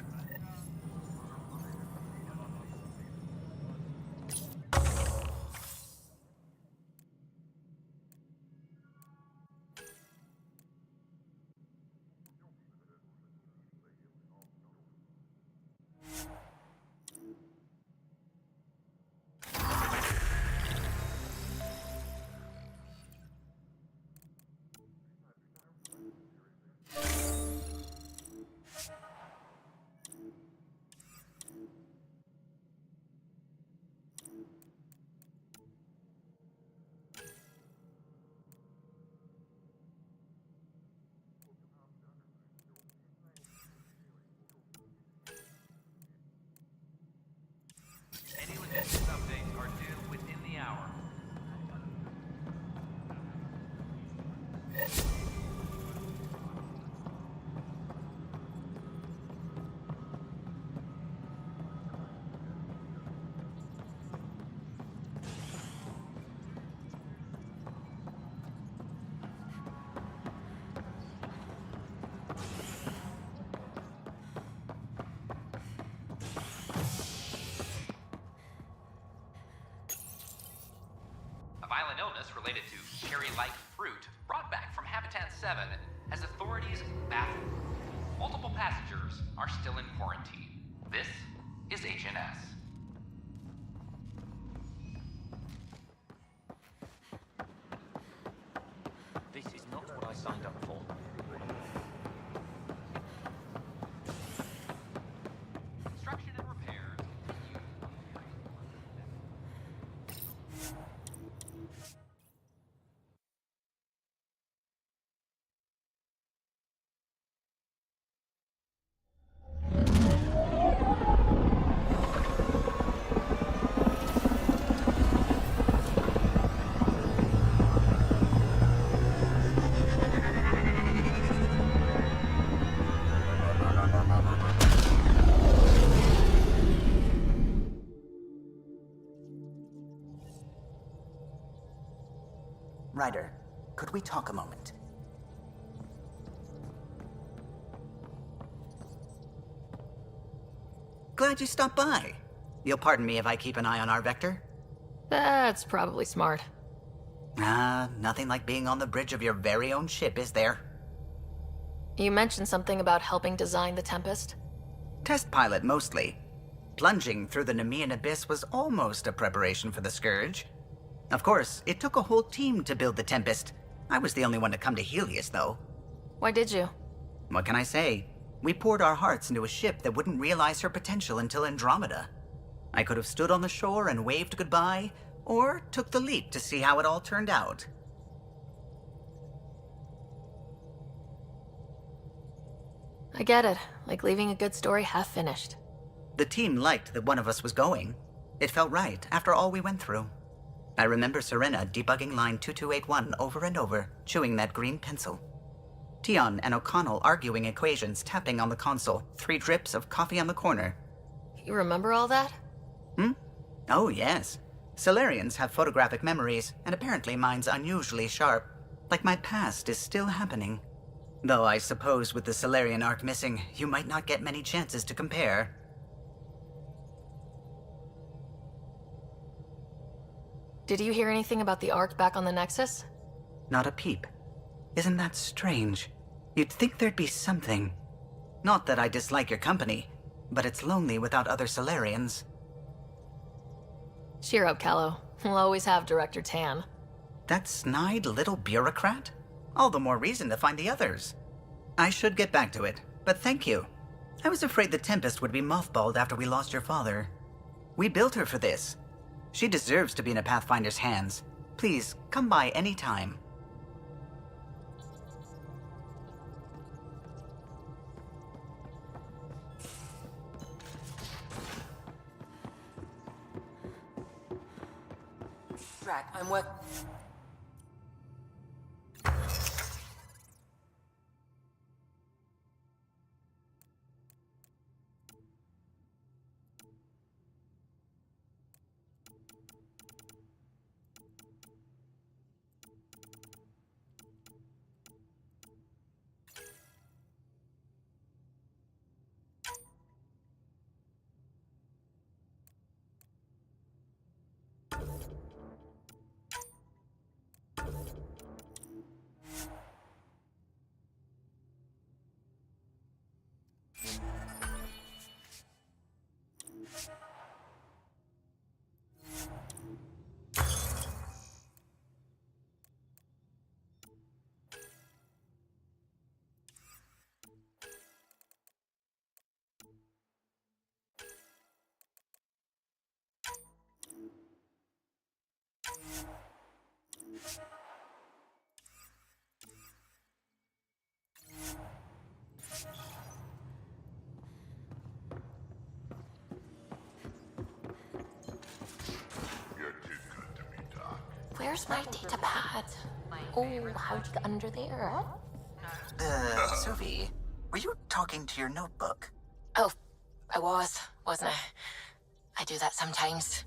Any logistics updates are due within the hour. A violent illness related to cherry-like fruit brought back from Habitat 7 has authorities baffled. Multiple passengers are still in quarantine. This is HNS. This is not what I signed up for. Construction and repair Ryder, could we talk a moment? Glad you stopped by. You'll pardon me if I keep an eye on our Vector? That's probably smart. Nothing like being on the bridge of your very own ship, is there? You mentioned something about helping design the Tempest? Test pilot, mostly. Plunging through the Nemean abyss was almost a preparation for the Scourge. Of course, it took a whole team to build the Tempest. I was the only one to come to Helios, though. Why did you? What can I say? We poured our hearts into a ship that wouldn't realize her potential until Andromeda. I could have stood on the shore and waved goodbye, or took the leap to see how it all turned out. I get it. Like leaving a good story half finished. The team liked that one of us was going. It felt right after all we went through. I remember Serena debugging line 2281 over and over, chewing that green pencil. Tion and O'Connell arguing equations, tapping on the console, 3 drips of coffee on the corner. You remember all that? Oh, yes. Solarians have photographic memories, and apparently mine's unusually sharp. Like my past is still happening. Though I suppose with the Solarian arc missing, you might not get many chances to compare. Did you hear anything about the Ark back on the Nexus? Not a peep. Isn't that strange? You'd think there'd be something. Not that I dislike your company, but it's lonely without other Solarians. Cheer up, Callow. We'll always have Director Tan. That snide little bureaucrat? All the more reason to find the others. I should get back to it, but thank you. I was afraid the Tempest would be mothballed after we lost your father. We built her for this. She deserves to be in a Pathfinder's hands. Please, come by any time. Drac, I'm work. Where's my datapad? Oh, how'd you get under there? Sophie, were you talking to your notebook? Oh, I wasn't I? I do that sometimes.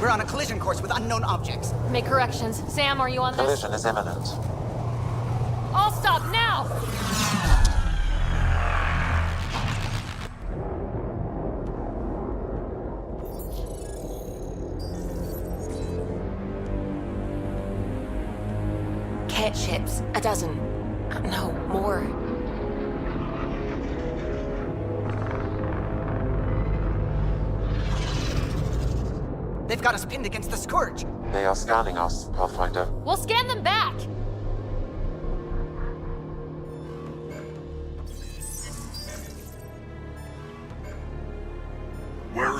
We're on a collision course with unknown objects. Make corrections. Sam, are you on this? Collision is imminent. All stop now! Cat ships, a dozen. No, more. They've got us pinned against the Scourge. They are scanning us, Pathfinder. We'll scan them back!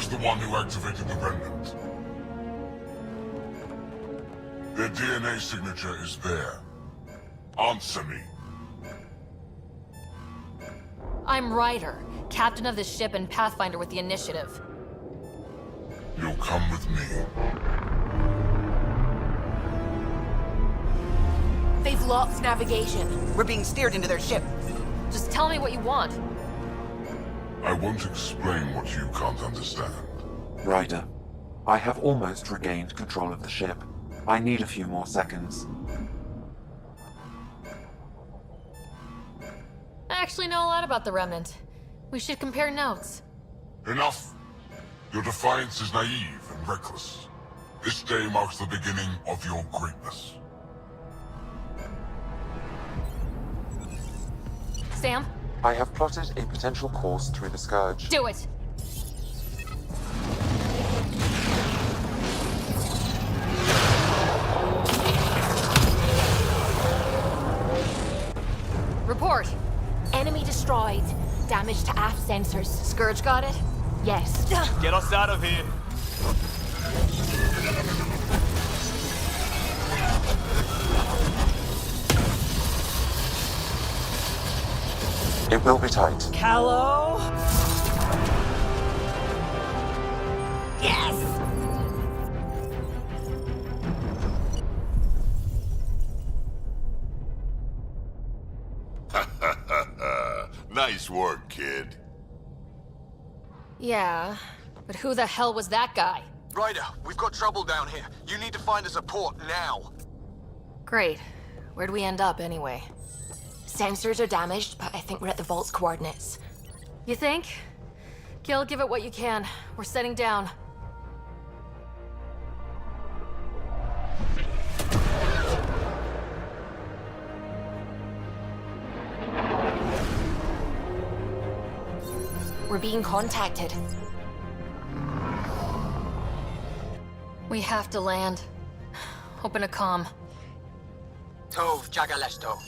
Where's the one who activated the remnant? Their DNA signature is there. Answer me. I'm Ryder, captain of this ship and Pathfinder with the Initiative. You'll come with me. They've lost navigation. We're being steered into their ship. Just tell me what you want. I won't explain what you can't understand. Ryder, I have almost regained control of the ship. I need a few more seconds. I actually know a lot about the Remnant. We should compare notes. Enough! Your defiance is naive and reckless. This day marks the beginning of your greatness. Sam? I have plotted a potential course through the Scourge. Do it! Report! Enemy destroyed. Damage to aft sensors. Scourge got it? Yes. Get us out of here. It will be tight. Callow? Yes! Nice work, kid. Yeah, but who the hell was that guy? Ryder, we've got trouble down here. You need to find us a port now. Great. Where'd we end up anyway? Sensors are damaged, but I think we're at the vault's coordinates. You think? Gil, give it what you can. We're setting down. We're being contacted. We have to land. Open a comm. Tov Jagalesto.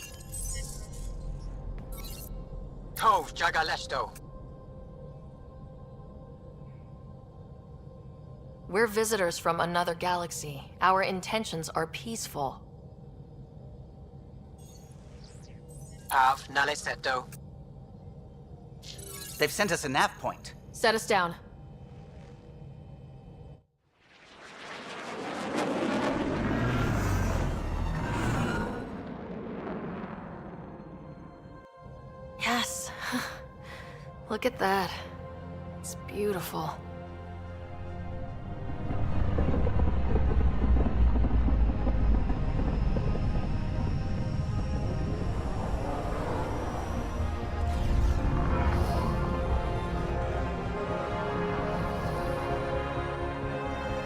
Tov Jagalesto. We're visitors from another galaxy. Our intentions are peaceful. Av Naleseto. They've sent us a nav point. Set us down. Yes. Look at that. It's beautiful.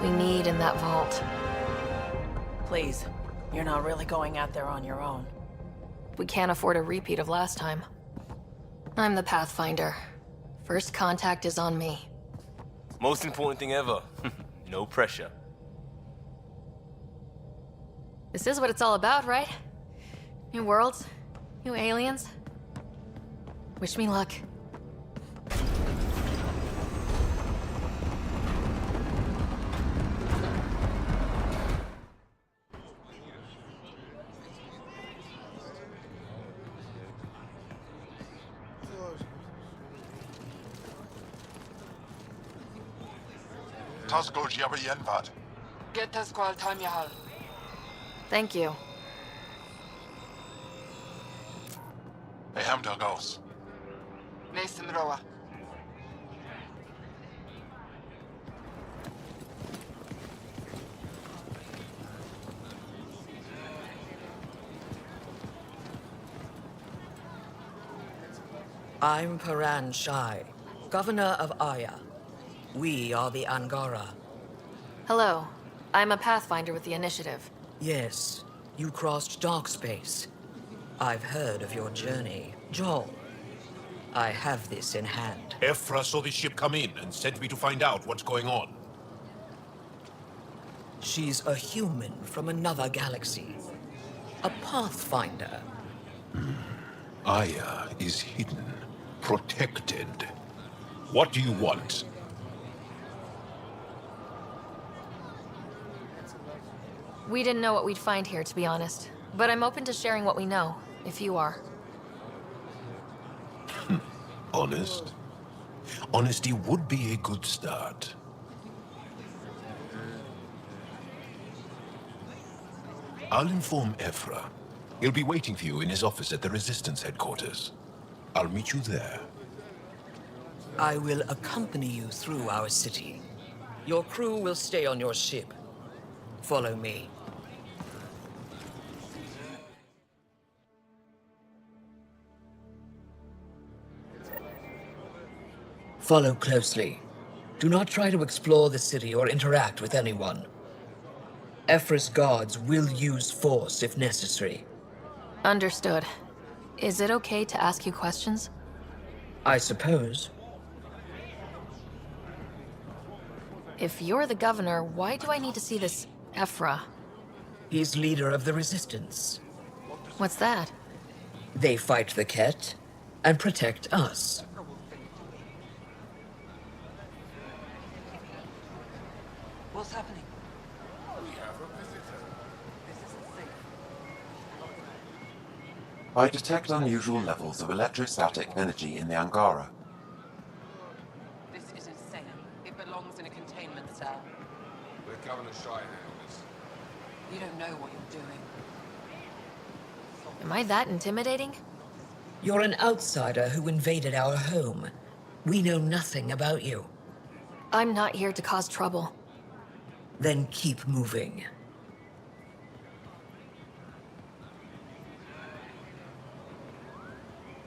We need in that vault. Please, you're not really going out there on your own. We can't afford a repeat of last time. I'm the Pathfinder. First contact is on me. Most important thing ever. No pressure. This is what it's all about, right? New worlds, new aliens. Wish me luck. Tasko Jabba Yenvat. Get the squall time, Yahal. Thank you. Eham Dagos. Nathan Roa. I'm Paran Shai, Governor of Aya. We are the Angara. Hello. I'm a Pathfinder with the Initiative. Yes, you crossed dark space. I've heard of your journey. Joel, I have this in hand. Ephra saw the ship come in and sent me to find out what's going on. She's a human from another galaxy. A Pathfinder. Aya is hidden, protected. What do you want? We didn't know what we'd find here, to be honest. But I'm open to sharing what we know, if you are. Honest? Honesty would be a good start. I'll inform Ephra. He'll be waiting for you in his office at the Resistance headquarters. I'll meet you there. I will accompany you through our city. Your crew will stay on your ship. Follow me. Follow closely. Do not try to explore the city or interact with anyone. Ephra's guards will use force if necessary. Understood. Is it okay to ask you questions? I suppose. If you're the governor, why do I need to see this Ephra? He's leader of the Resistance. What's that? They fight the Ket and protect us. What's happening? I detect unusual levels of electrostatic energy in the Angara. This is insane. It belongs in a containment cell. The Governor's shy on this. You don't know what you're doing. Am I that intimidating? You're an outsider who invaded our home. We know nothing about you. I'm not here to cause trouble. Then keep moving.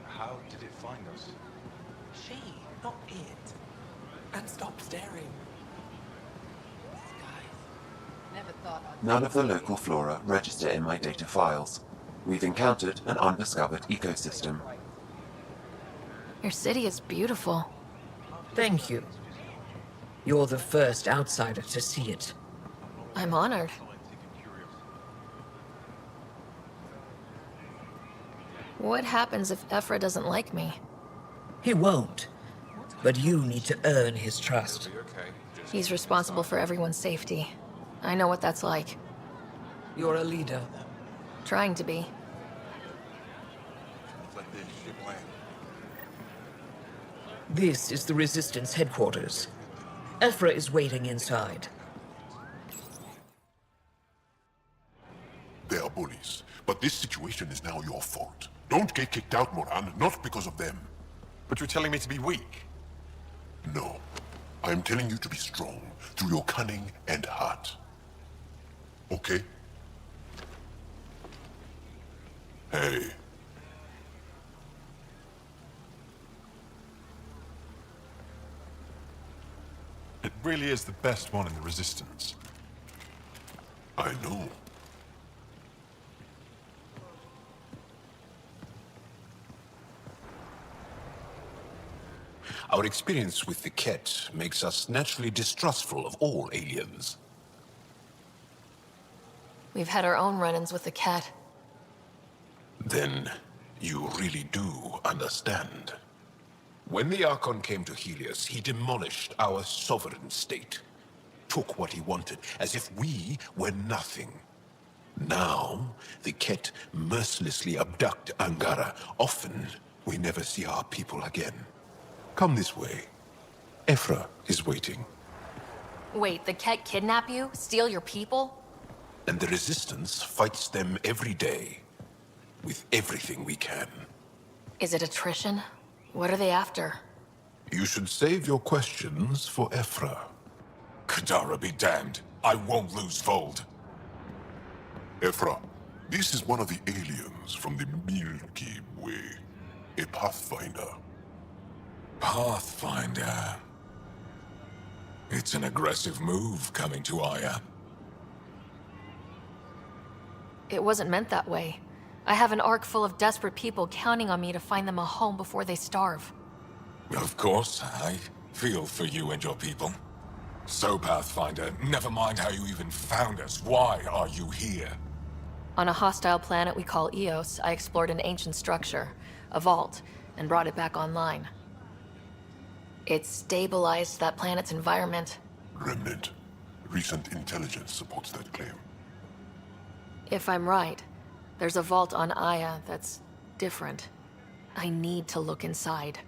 How did it find us? She, not it. And stop staring. Never thought I'd... None of the local flora register in my data files. We've encountered an undiscovered ecosystem. Your city is beautiful. Thank you. You're the first outsider to see it. I'm honored. What happens if Ephra doesn't like me? He won't. But you need to earn his trust. He's responsible for everyone's safety. I know what that's like. You're a leader. Trying to be. This is the Resistance headquarters. Ephra is waiting inside. They are bullies, but this situation is now your fault. Don't get kicked out, Moran, not because of them. But you're telling me to be weak? No. I am telling you to be strong, through your cunning and heart. Okay? Hey. It really is the best one in the Resistance. I know. Our experience with the Ket makes us naturally distrustful of all aliens. We've had our own run-ins with the cat. Then you really do understand. When the Archon came to Helios, he demolished our sovereign state. Took what he wanted, as if we were nothing. Now, the Ket mercilessly abduct Angara. Often, we never see our people again. Come this way. Ephra is waiting. Wait, the cat kidnap you? Steal your people? And the Resistance fights them every day. With everything we can. Is it attrition? What are they after? You should save your questions for Ephra. Kadara be damned. I won't lose Vold. Ephra, this is one of the aliens from the Milky Way. A Pathfinder. Pathfinder. It's an aggressive move coming to Aya. It wasn't meant that way. I have an ark full of desperate people counting on me to find them a home before they starve. Of course, I feel for you and your people. So, Pathfinder, never mind how you even found us. Why are you here? On a hostile planet we call Eos, I explored an ancient structure, a vault, and brought it back online. It stabilized that planet's environment. Remnant. Recent intelligence supports that claim. If I'm right, there's a vault on Aya that's different. I need to look inside.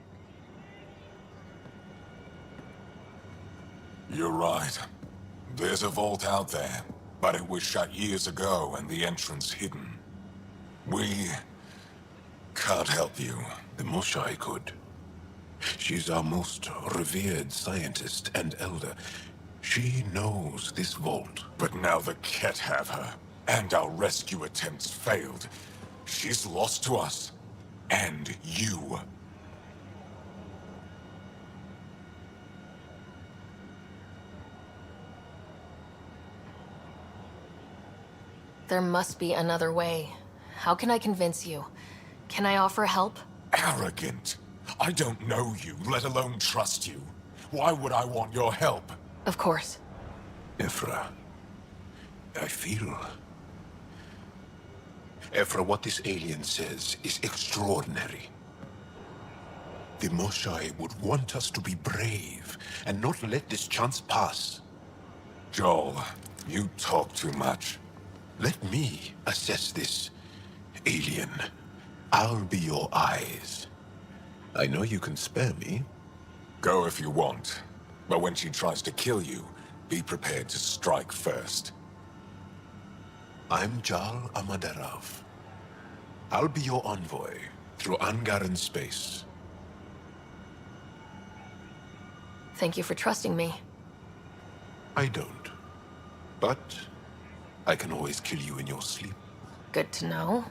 You're right. There's a vault out there, but it was shut years ago and the entrance hidden. We can't help you. The Moshai could. She's our most revered scientist and elder. She knows this vault. But now the Ket have her, and our rescue attempts failed. She's lost to us. And you. There must be another way. How can I convince you? Can I offer help? Arrogant. I don't know you, let alone trust you. Why would I want your help? Of course. Ephra, I feel... Ephra, what this alien says is extraordinary. The Moshai would want us to be brave and not let this chance pass. Joel, you talk too much. Let me assess this, alien. I'll be your eyes. I know you can spare me. Go if you want. But when she tries to kill you, be prepared to strike first. I'm Jal Amaderov. I'll be your envoy through Angara in space. Thank you for trusting me. I don't. But I can always kill you in your sleep. Good to know.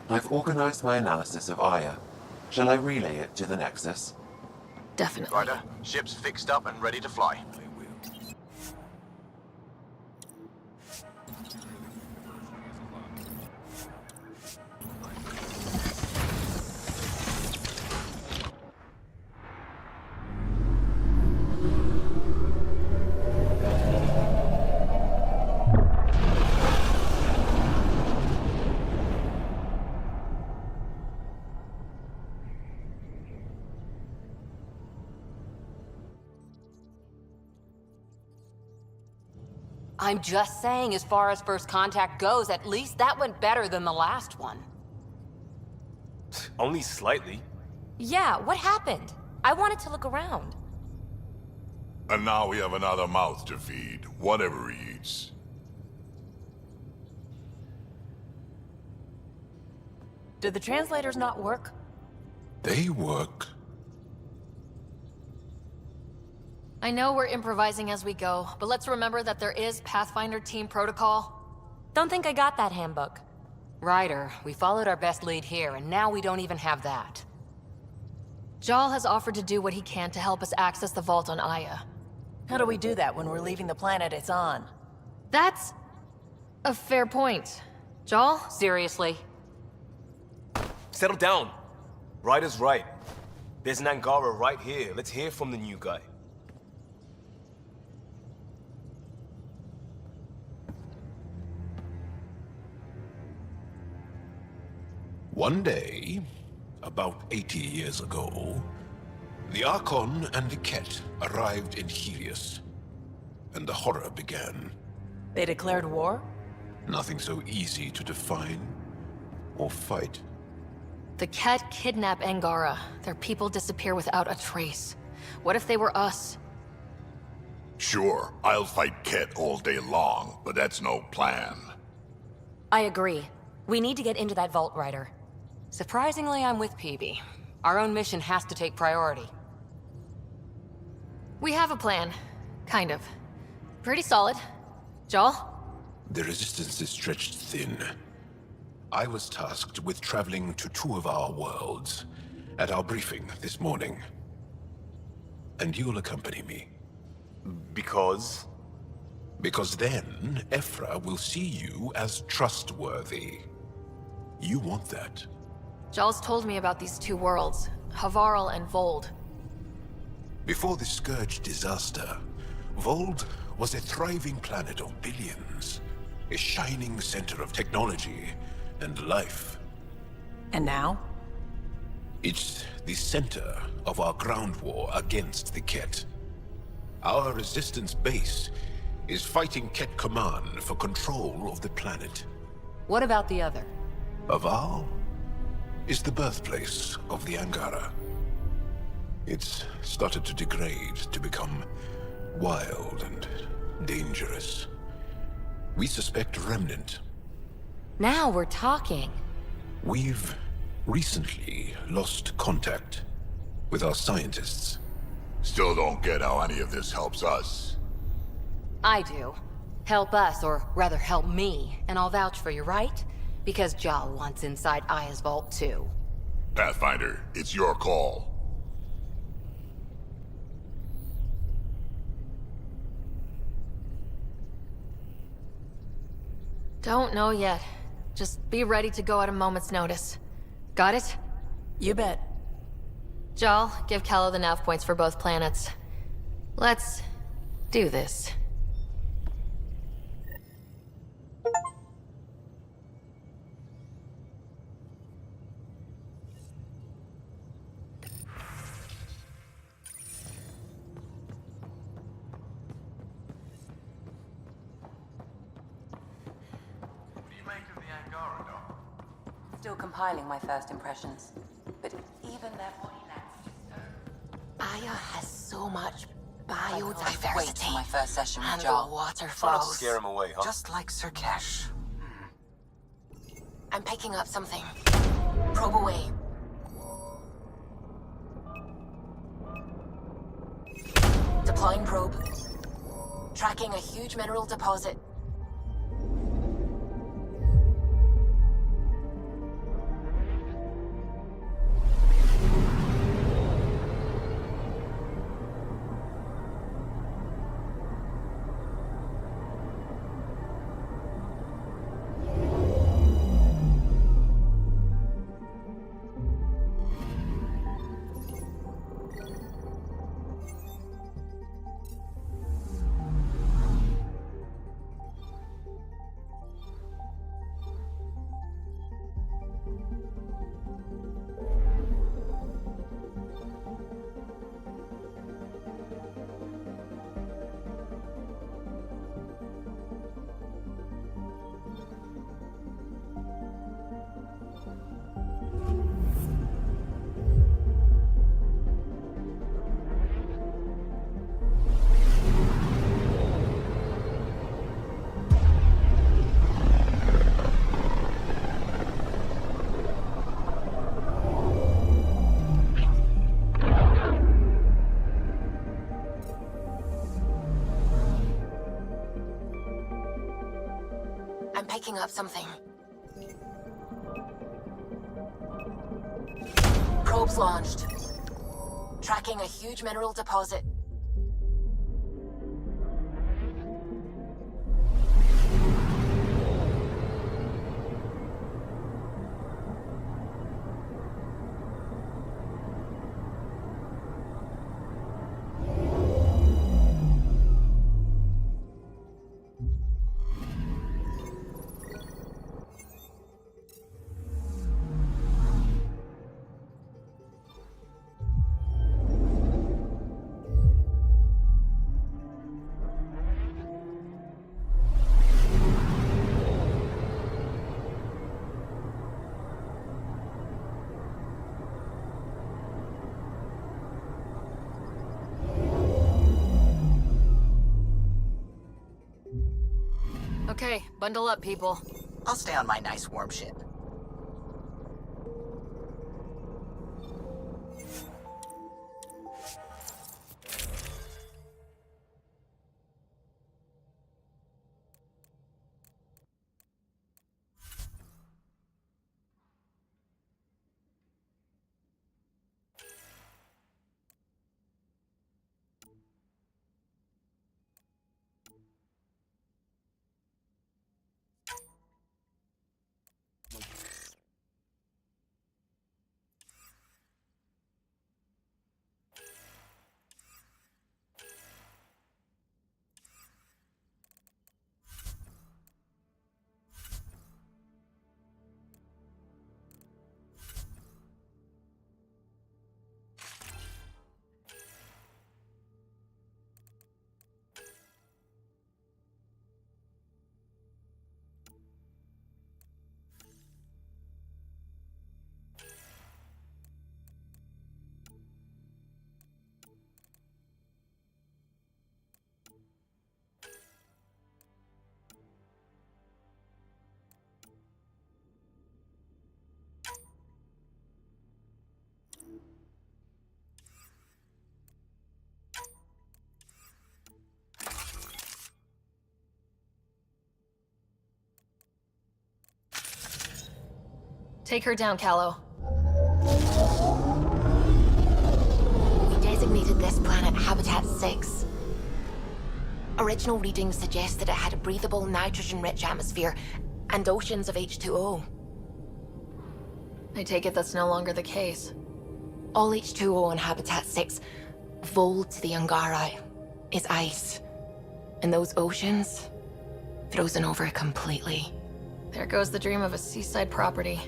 I've organized my analysis of Aya. Shall I relay it to the Nexus? Definitely. Ryder, ship's fixed up and ready to fly. I'm just saying, as far as first contact goes, at least that went better than the last one. Only slightly. Yeah, what happened? I wanted to look around. And now we have another mouth to feed, whatever he eats. Did the translators not work? They work. I know we're improvising as we go, but let's remember that there is Pathfinder team protocol. Don't think I got that handbook. Ryder, we followed our best lead here, and now we don't even have that. Jal has offered to do what he can to help us access the vault on Aya. How do we do that when we're leaving the planet it's on? That's a fair point. Jal? Seriously? Settle down. Ryder's right. There's an Angara right here. Let's hear from the new guy. One day, about 80 years ago, the Archon and the Ket arrived in Helios, and the horror began. They declared war? Nothing so easy to define or fight. The Ket kidnap Angara. Their people disappear without a trace. What if they were us? Sure, I'll fight Ket all day long, but that's no plan. I agree. We need to get into that vault, Ryder. Surprisingly, I'm with PB. Our own mission has to take priority. We have a plan. Kind of. Pretty solid. Jal? The resistance is stretched thin. I was tasked with traveling to 2 of our worlds at our briefing this morning. And you'll accompany me. Because? Because then, Ephra will see you as trustworthy. You want that. Jal's told me about these 2 worlds, Havarl and Vold. Before the Scourge disaster, Vold was a thriving planet of billions. A shining center of technology and life. And now? It's the center of our ground war against the Ket. Our resistance base is fighting Ket Command for control of the planet. What about the other? Aval is the birthplace of the Angara. It's started to degrade, to become wild and dangerous. We suspect Remnant. Now we're talking. We've recently lost contact with our scientists. Still don't get how any of this helps us. I do. Help us, or rather help me, and I'll vouch for you, right? Because Jal wants inside Aya's vault too. Pathfinder, it's your call. Don't know yet. Just be ready to go at a moment's notice. Got it? You bet. Jal, give Kello the nav points for both planets. Let's do this. Still compiling my first impressions. But even their body Aya has so much Wait biodiversity. till my first session with And Jal. the water Try not to flows. scare him away, huh? Just like Sirkesh. I'm picking up something. Probe away. Deploying probe. Tracking a huge mineral deposit. I'm picking up something. Probes launched. Tracking a huge mineral deposit. Okay, bundle up, people. I'll stay on my nice warm ship. Take her down, Callow. We designated this planet Habitat 6. Original readings suggest that it had a breathable, nitrogen-rich atmosphere and oceans of H2O. I take it that's no longer the case. All H2O on Habitat 6, vold to the Angara, is ice. And those oceans, frozen over completely. There goes the dream of a seaside property.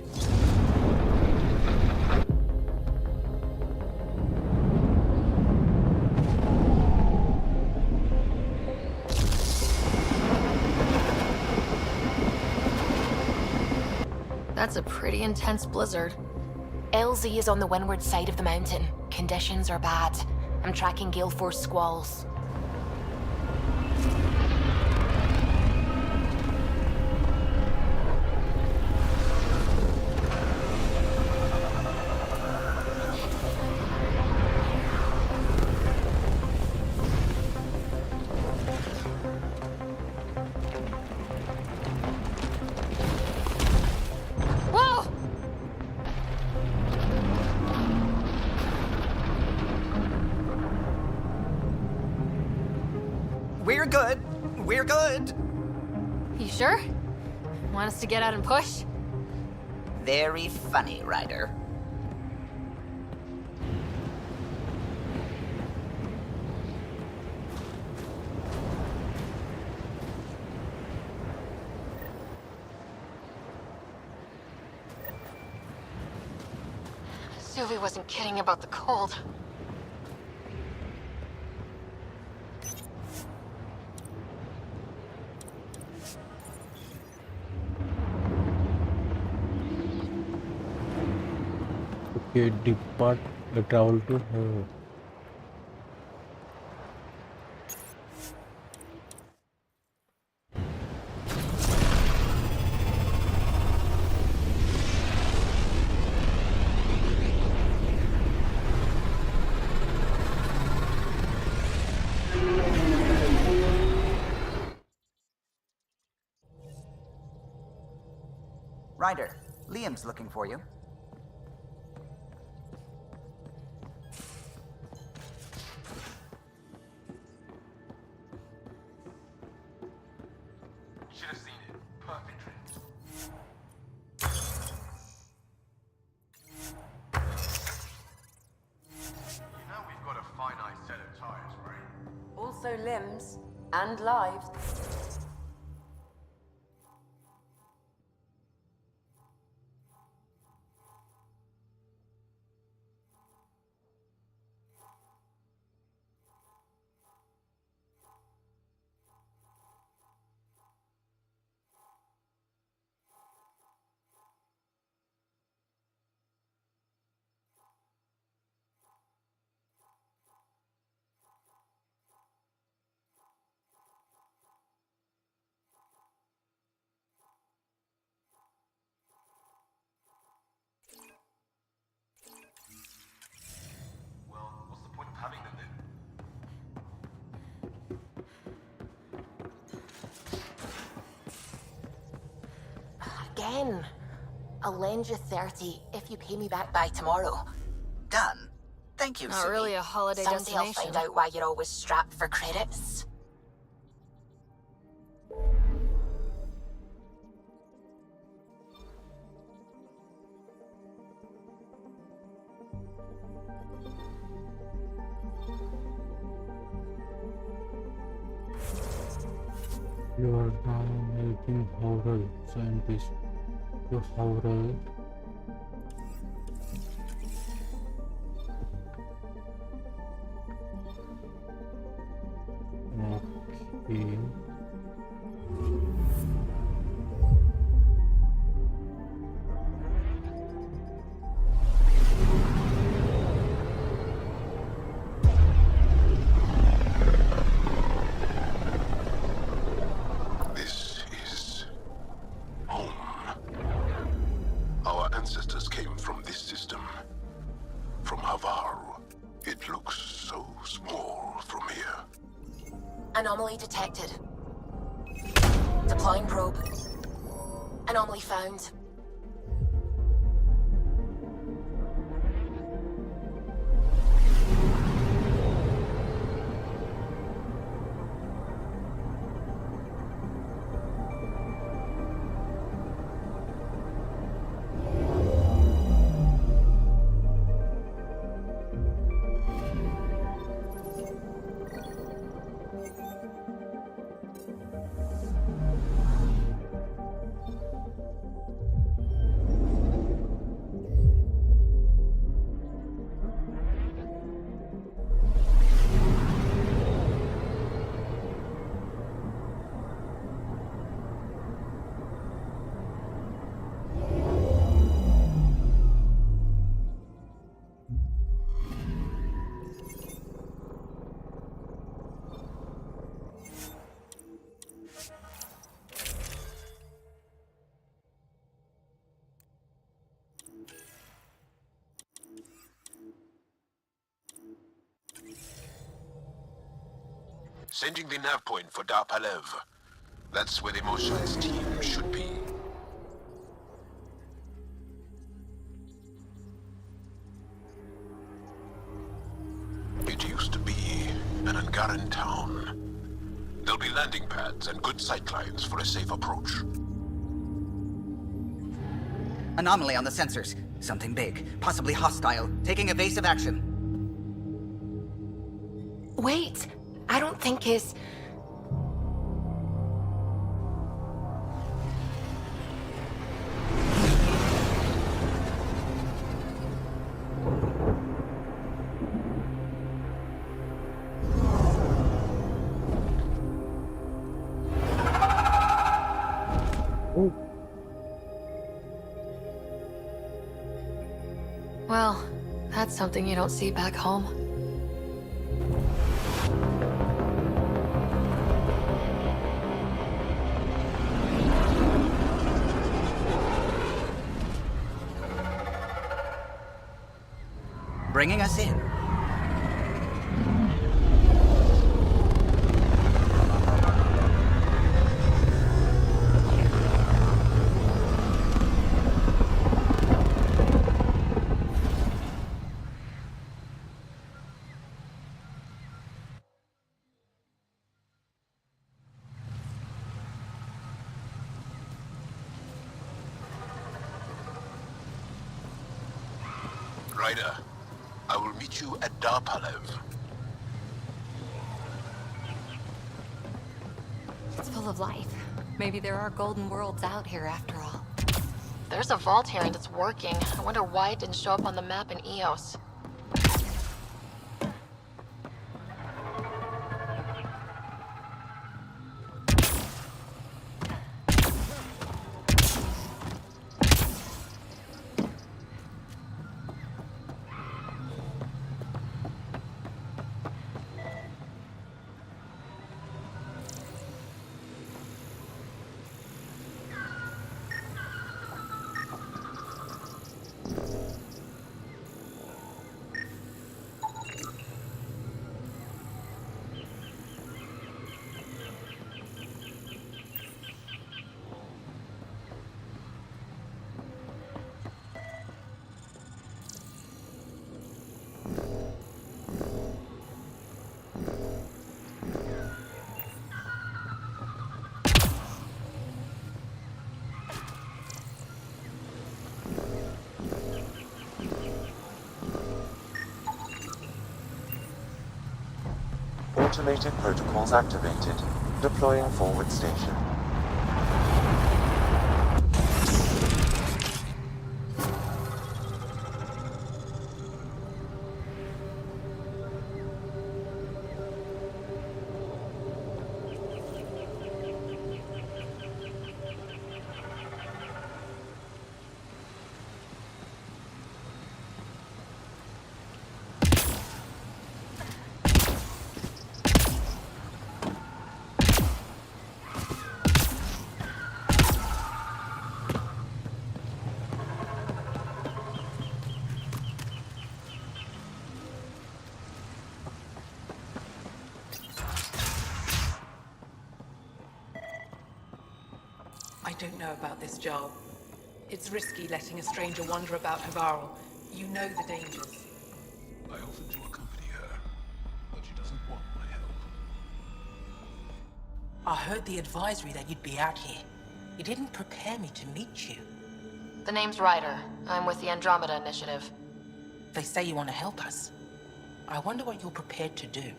That's a pretty intense blizzard. LZ is on the windward side of the mountain. Conditions are bad. I'm tracking gale force squalls. We're good. We're good. You sure? Want us to get out and push? Very funny, Ryder. Sylvie wasn't kidding about the cold. Okay, depart travel to her. Ryder, Liam's looking for you. Should have seen it. Perfect trip. You know we've got a finite set of tires, right? Also limbs and lives. Well, what's the point of having them then? Again. I'll lend you 30 if you pay me back by tomorrow. Done. Thank you, Not Suki. really a holiday Someday I'll destination. find out why you're always strapped for credits. You are now making horror scientist. The horror. Okay. This is home. Our ancestors came from this system. From Havaru. It looks so small from here. Anomaly detected. Deploying probe. Anomaly found. Sending the nav point for Darpalev. That's where the motionless team should be. It used to be an Angaran town. There'll be landing pads and good sightlines for a safe approach. Anomaly on the sensors. Something big, possibly hostile, taking evasive action. Wait, I don't think his... Well, that's something you don't see back home. Bringing us in. Ryder, I will meet you at Darpalev. It's full of life. Maybe there are golden worlds out here after all. There's a vault here and it's working. I wonder why it didn't show up on the map in EOS. Automated protocols activated. Deploying forward station. I don't know about this job. It's risky letting a stranger wander about Havarl. You know the dangers. I offered to accompany her, but she doesn't want my help. I heard the advisory that you'd be out here. It didn't prepare me to meet you. The name's Ryder. I'm with the Andromeda Initiative. They say you want to help us. I wonder what you're prepared to do.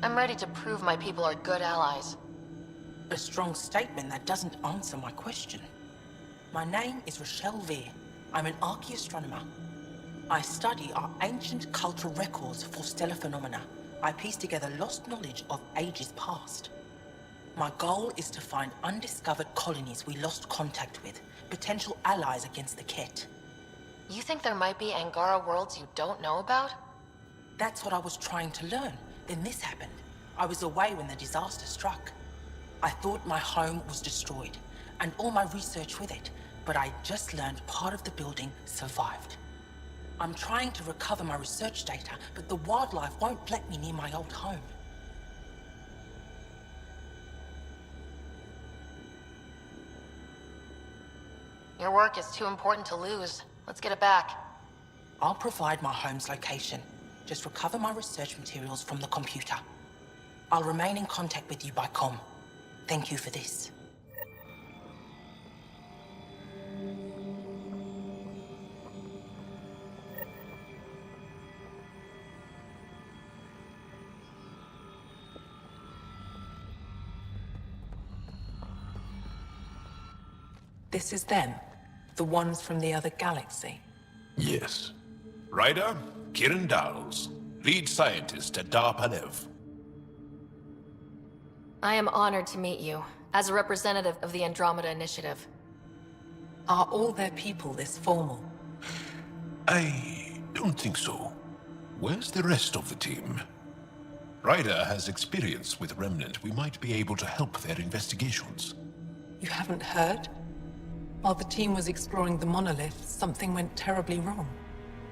I'm ready to prove my people are good allies. A strong statement that doesn't answer my question. My name is Rochelle Veer. I'm an archaeoastronomer. I study our ancient cultural records for stellar phenomena. I piece together lost knowledge of ages past. My goal is to find undiscovered colonies we lost contact with, potential allies against the Ket. You think there might be Angara worlds you don't know about? That's what I was trying to learn. Then this happened. I was away when the disaster struck. I thought my home was destroyed, and all my research with it, but I just learned part of the building survived. I'm trying to recover my research data, but the wildlife won't let me near my old home. Your work is too important to lose. Let's get it back. I'll provide my home's location. Just recover my research materials from the computer. I'll remain in contact with you by comm. Thank you for this. This is them. The ones from the other galaxy. Yes. Ryder, Kiran Dowles, lead scientist at Datapads. I am honored to meet you, as a representative of the Andromeda Initiative. Are all their people this formal? I don't think so. Where's the rest of the team? Ryder has experience with Remnant. We might be able to help their investigations. You haven't heard? While the team was exploring the monolith, something went terribly wrong.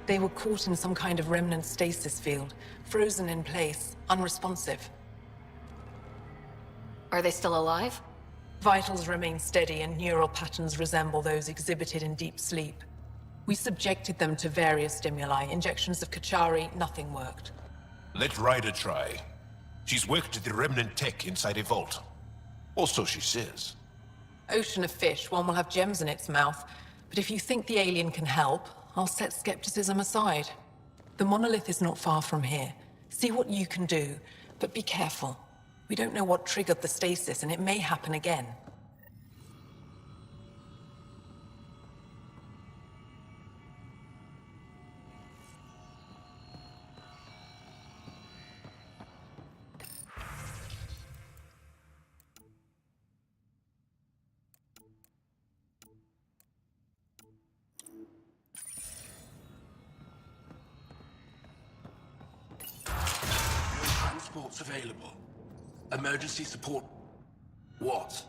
They were caught in some kind of remnant stasis field, frozen in place, unresponsive. Are they still alive? Vitals remain steady and neural patterns resemble those exhibited in deep sleep. We subjected them to various stimuli, injections of Kachari, nothing worked. Let Ryder try. She's worked at the Remnant tech inside a vault. Or so she says. Ocean of fish, one will have gems in its mouth. But if you think the alien can help, I'll set skepticism aside. The monolith is not far from here. See what you can do, but be careful. We don't know what triggered the stasis, and it may happen again. Transport's available. Emergency support. What?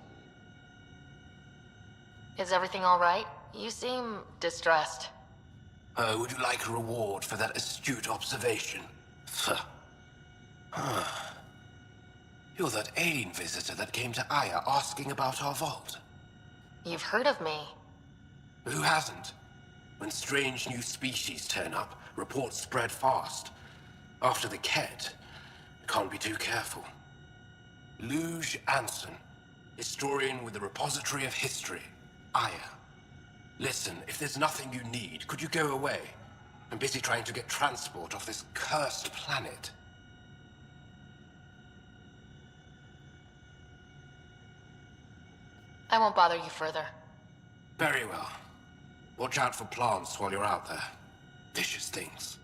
Is everything all right? You seem distressed. Would you like a reward for that astute observation? You're that alien visitor that came to Aya asking about our vault. You've heard of me. Who hasn't? When strange new species turn up, reports spread fast. After the Ket, you can't be too careful. Luge Anson, historian with the Repository of History, Aya. Listen, if there's nothing you need, could you go away? I'm busy trying to get transport off this cursed planet. I won't bother you further. Very well. Watch out for plants while you're out there. Vicious things.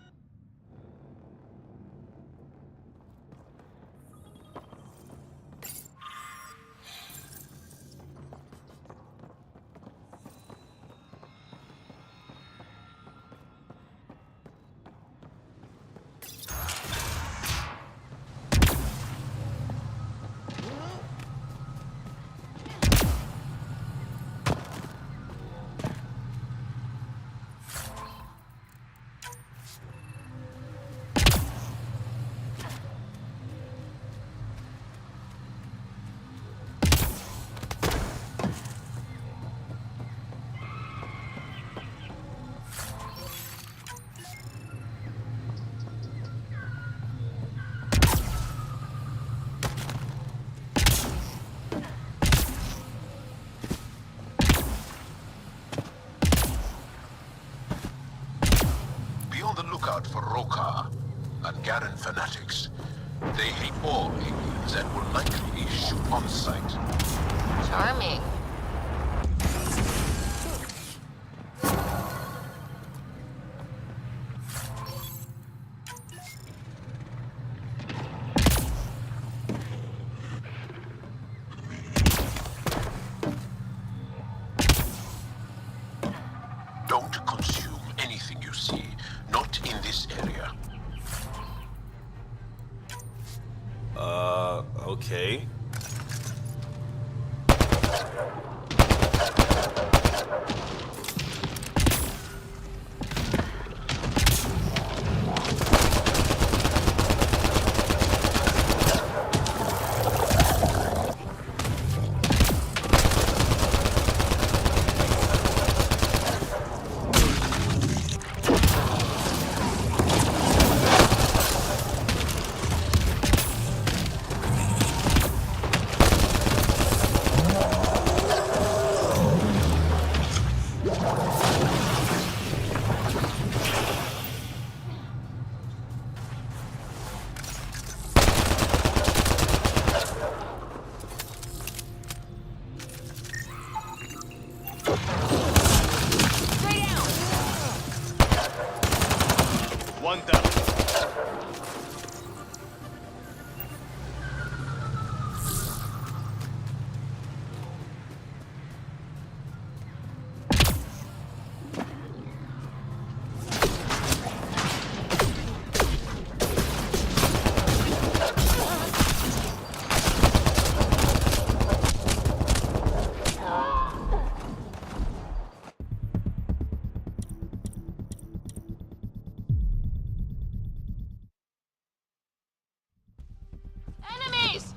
Be on the lookout for Roka, Angaran fanatics. They hate all aliens and will likely shoot on sight. Charming. Don't consume anything you see, not in this area. Okay. One down. Enemies!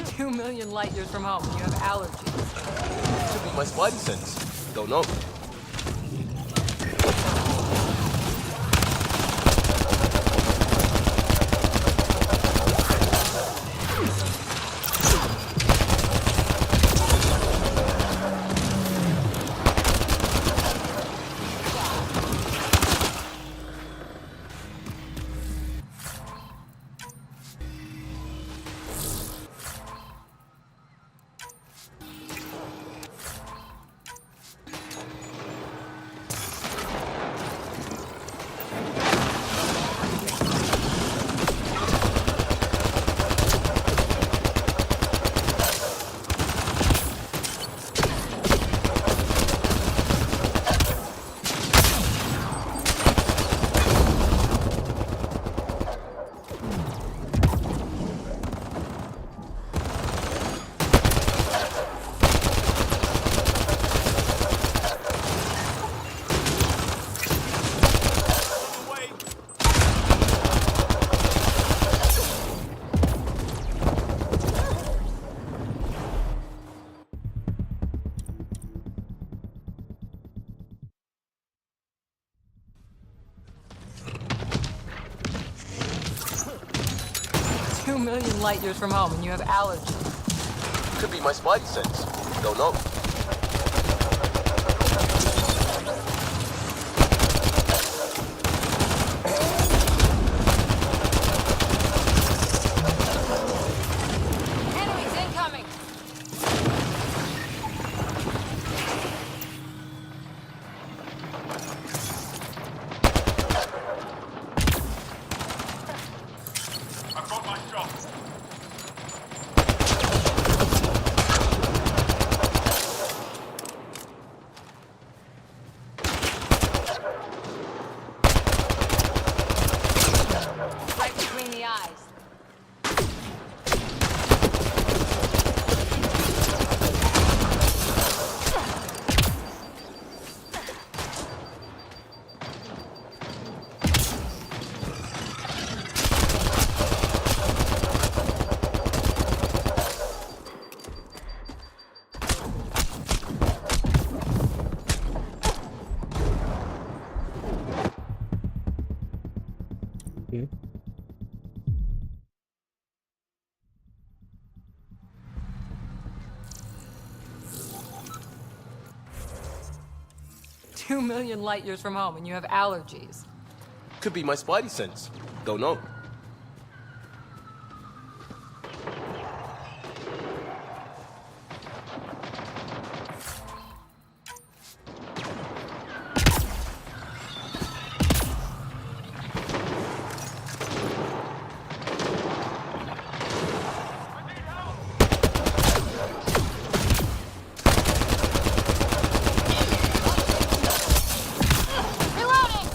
2 million light years from home, you have allergies. Could be my spidey sense. Don't know. Million light years from home and you have allergies. Could be my spidey sense. Don't know. Enemies incoming! I've got my shot. Right between the eyes. Okay. Two million light years from home and you have allergies. Could be my spidey sense. Don't know. Reloading!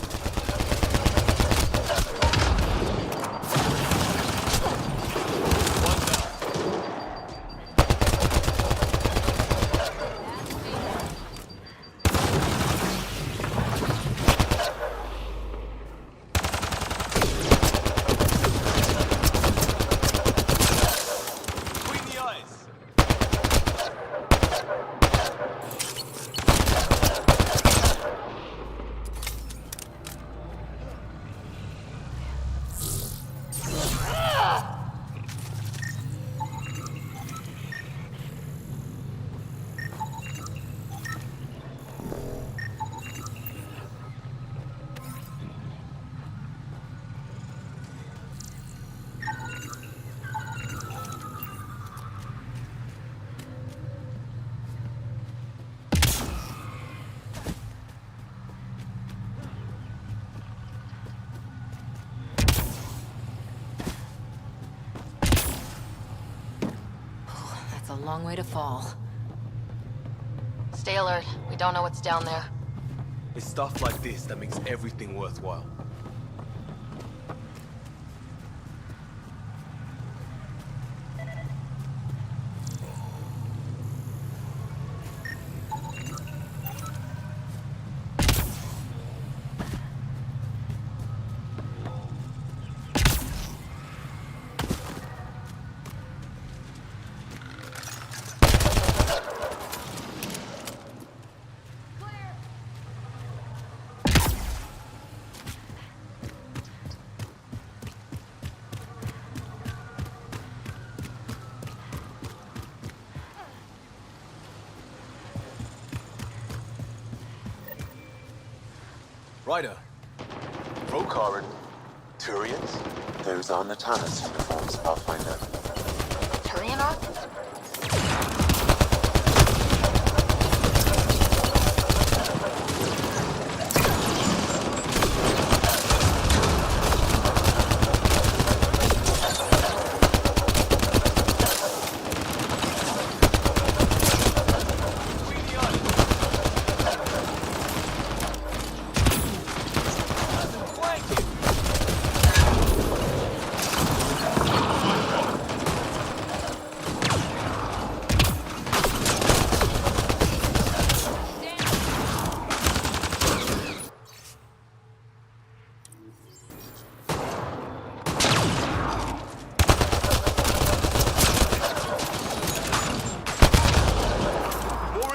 long way to fall. Stay alert. We don't know what's down there. It's stuff like this that makes everything worthwhile. Ryder. Rokaran. Turians? Those are Natanus uniforms, Pathfinder. Turian arc?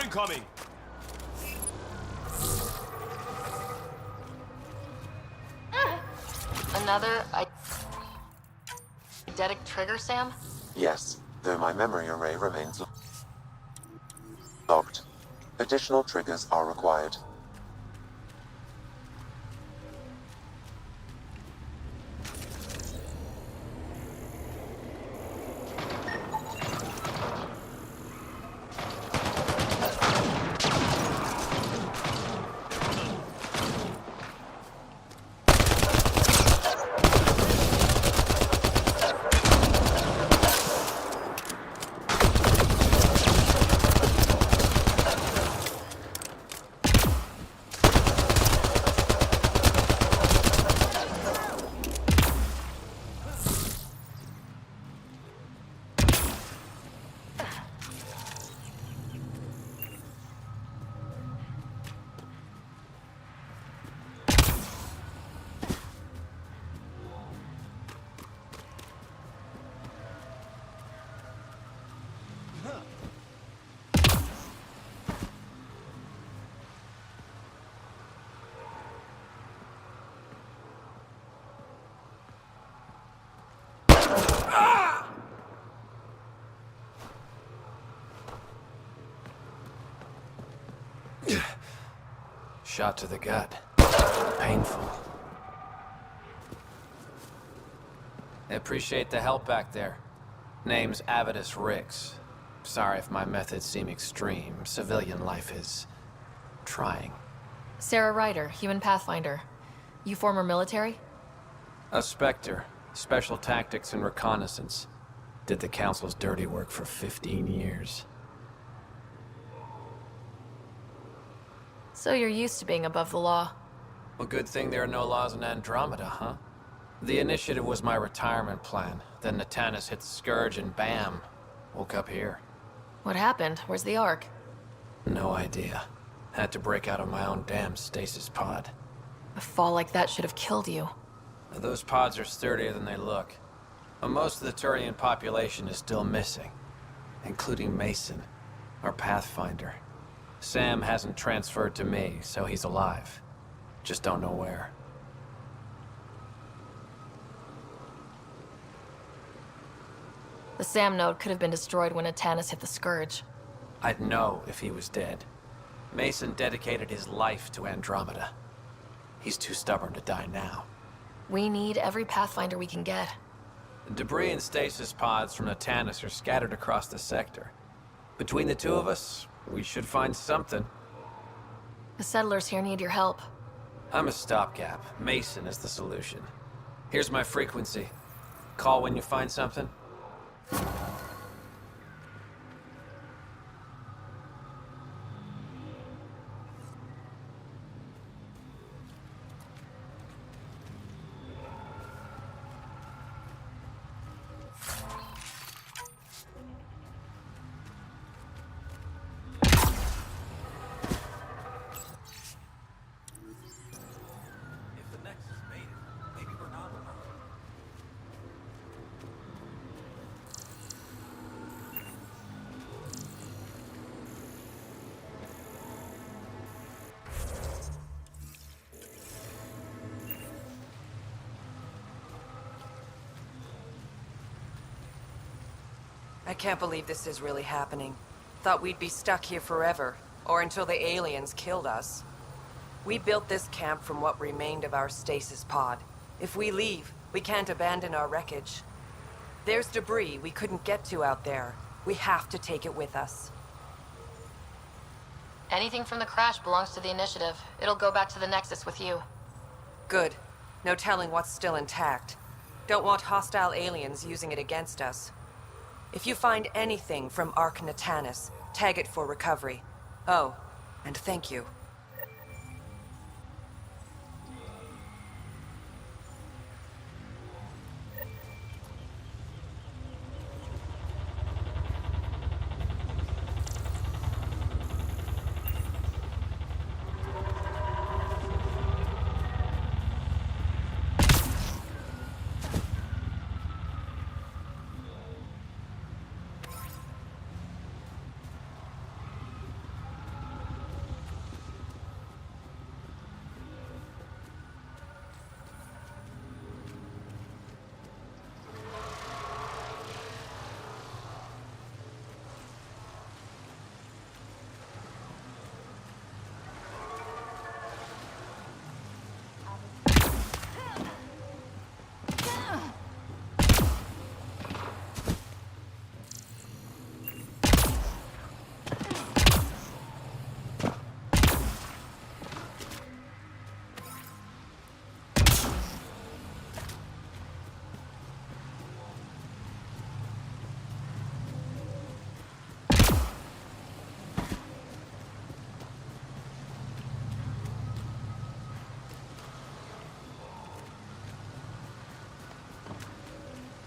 Coming. Another eidetic trigger, Sam? Yes, though my memory array remains locked. Additional triggers are required. Shot to the gut. Painful. I appreciate the help back there. Name's Avidus Rix. Sorry if my methods seem extreme. Civilian life is trying. Sarah Ryder, human pathfinder. You former military? A Spectre. Special tactics and reconnaissance. Did the Council's dirty work for 15 years. So you're used to being above the law. Well, good thing there are no laws in Andromeda, huh? The initiative was my retirement plan. Then Natanus hit the Scourge and bam, woke up here. What happened? Where's the Ark? No idea. Had to break out of my own damn stasis pod. A fall like that should have killed you. Those pods are sturdier than they look. But most of the Turian population is still missing, including Mason, our Pathfinder. Sam hasn't transferred to me, so he's alive. Just don't know where. The Sam node could have been destroyed when Natanus hit the Scourge. I'd know if he was dead. Mason dedicated his life to Andromeda. He's too stubborn to die now. We need every Pathfinder we can get. Debris and stasis pods from Natanus are scattered across the sector. Between the two of us, we should find something. The settlers here need your help. I'm a stopgap. Mason is the solution. Here's my frequency. Call when you find something. I can't believe this is really happening. Thought we'd be stuck here forever, or until the aliens killed us. We built this camp from what remained of our stasis pod. If we leave, we can't abandon our wreckage. There's debris we couldn't get to out there. We have to take it with us. Anything from the crash belongs to the Initiative. It'll go back to the Nexus with you. Good. No telling what's still intact. Don't want hostile aliens using it against us. If you find anything from Ark Natanis, tag it for recovery. Oh, and thank you.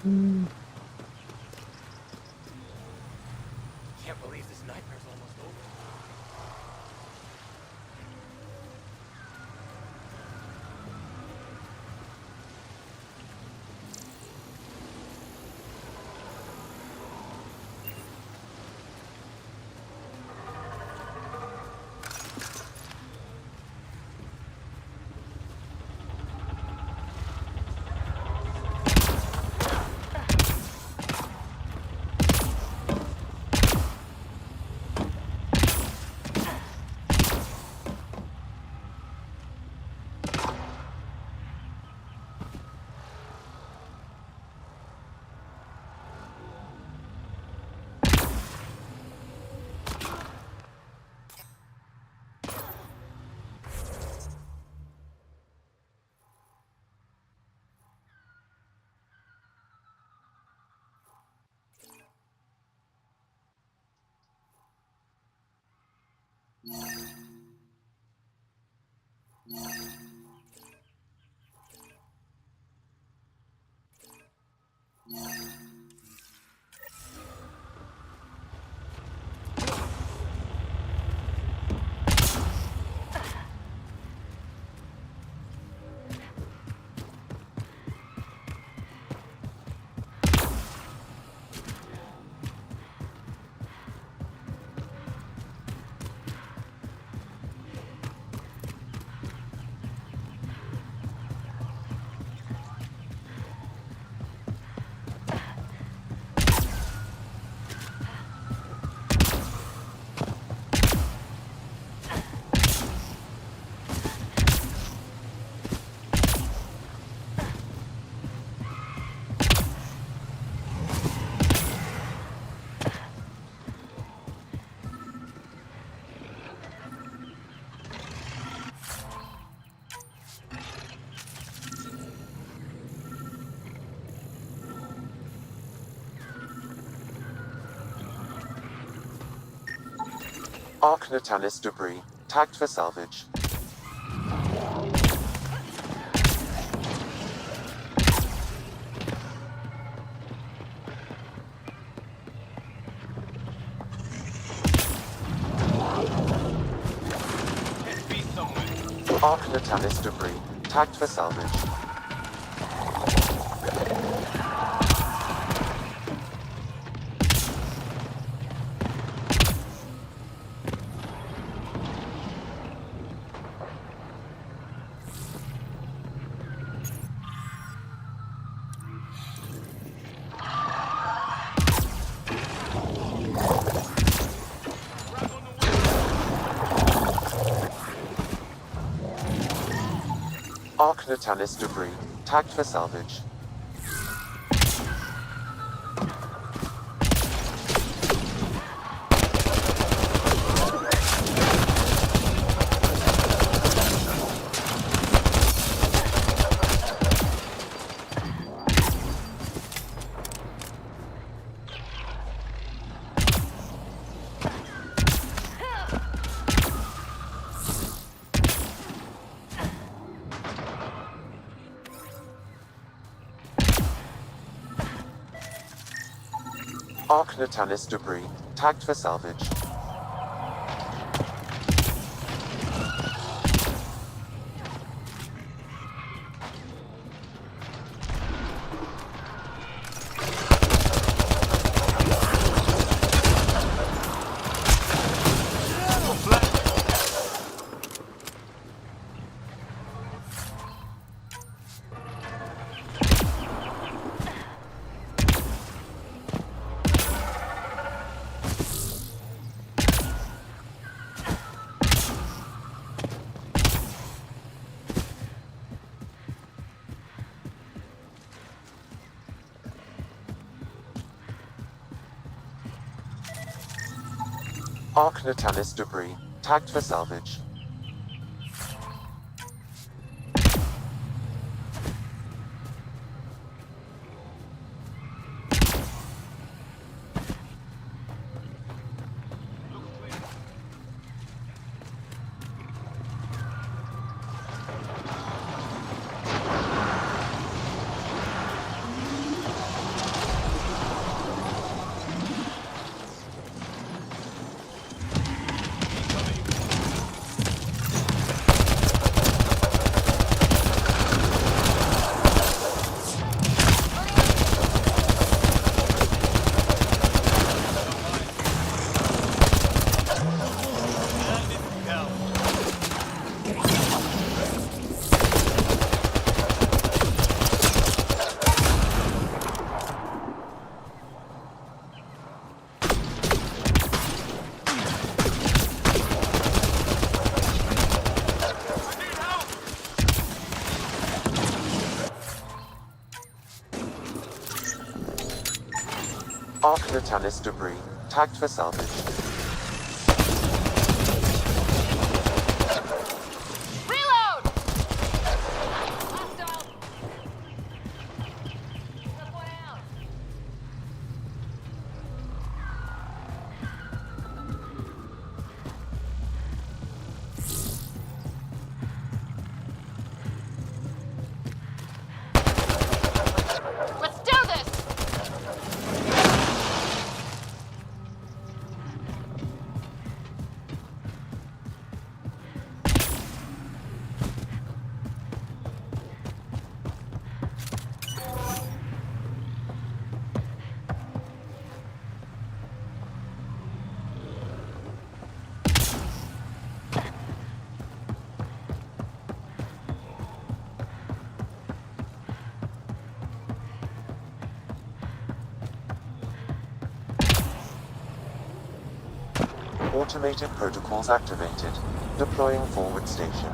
Can't believe this nightmare's almost over. Ark Natalis debris, tagged for salvage. Ark Natalis debris, tagged for salvage. Arc Natalis debris, tagged for salvage. Arc Natalis debris, tagged for salvage. Arc Natalis debris, tagged for salvage. Arc Natalis debris, tagged for salvage. Automated protocols activated. Deploying forward station.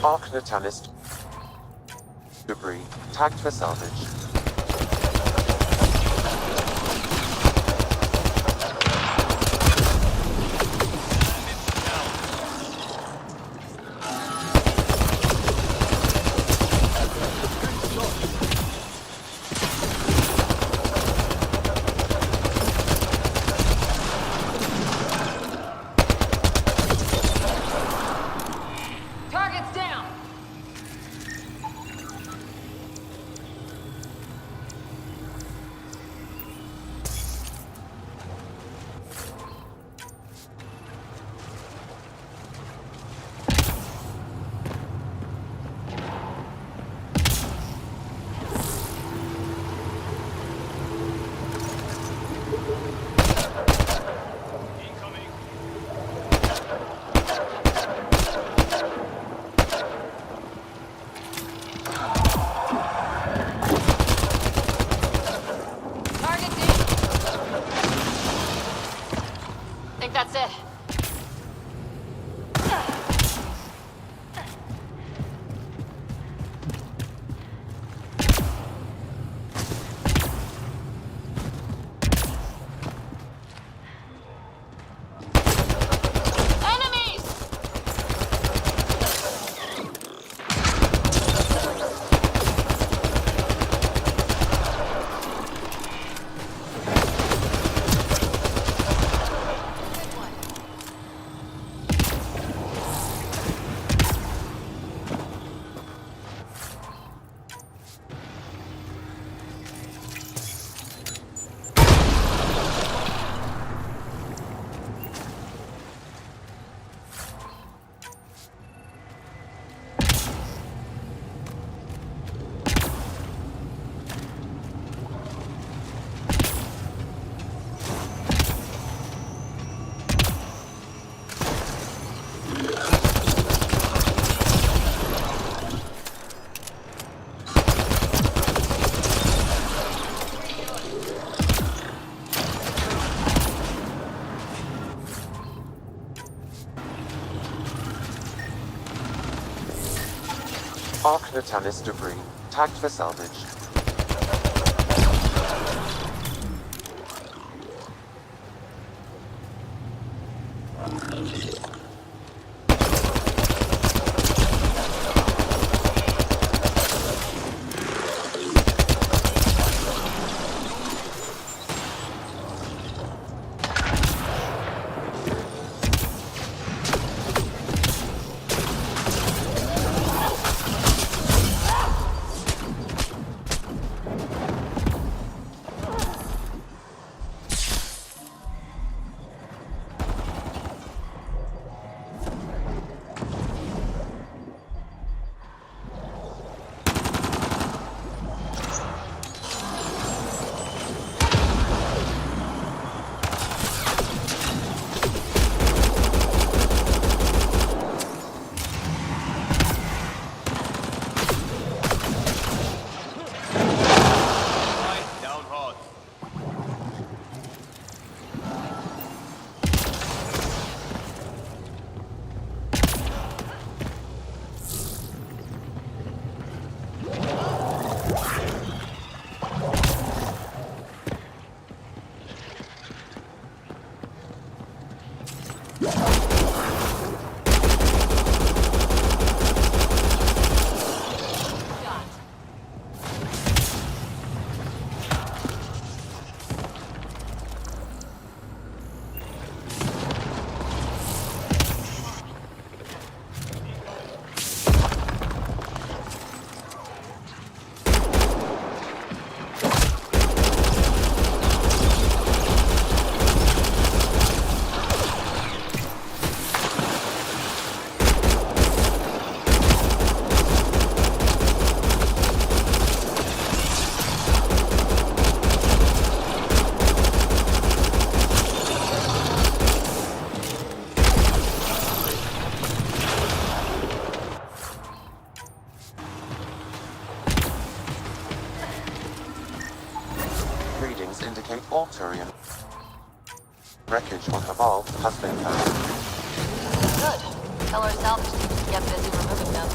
Arc Natalis debris, tagged for salvage. that's it. Arc Natalis debris, tagged for salvage. Indicate all Turian wreckage on the valve has been found. Good. Tell our salvage team to get busy removing them.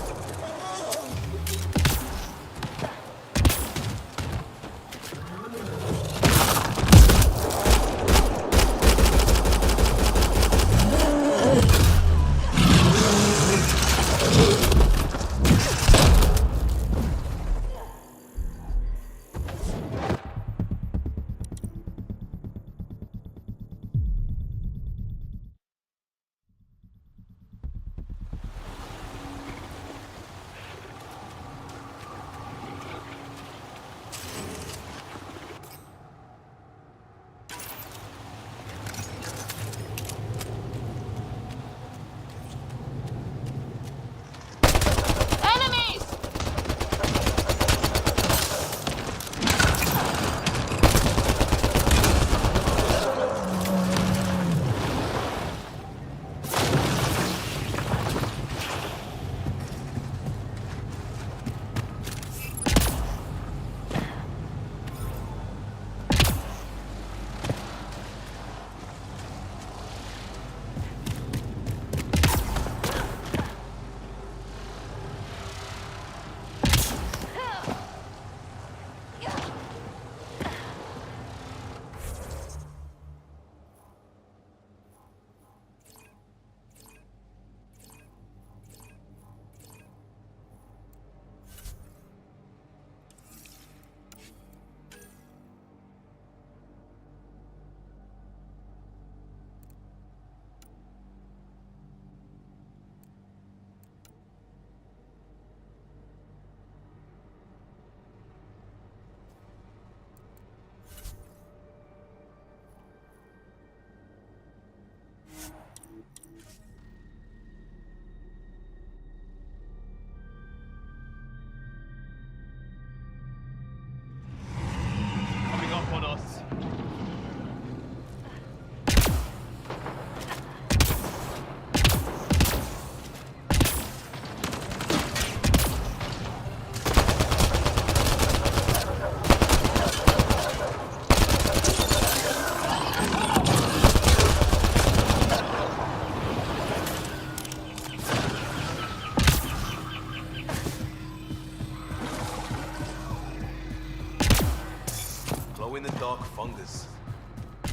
a dark fungus.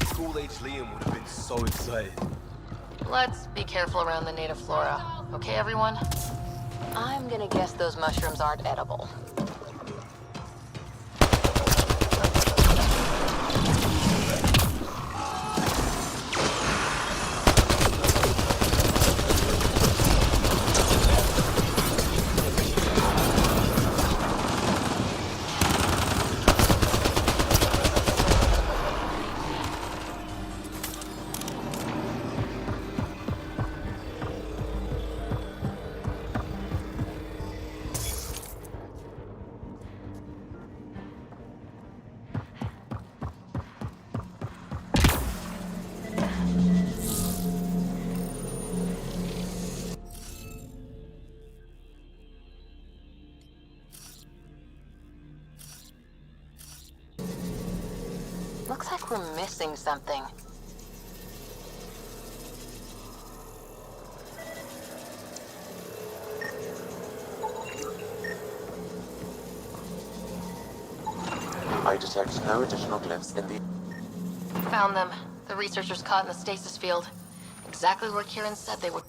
School-age Liam would have been so excited. Let's be careful around the native flora. Okay, everyone? I'm gonna guess those mushrooms aren't edible. Looks like we're missing something. I detect no additional glyphs in the... Found them. The researchers caught in the stasis field. Exactly where Kieran said they would.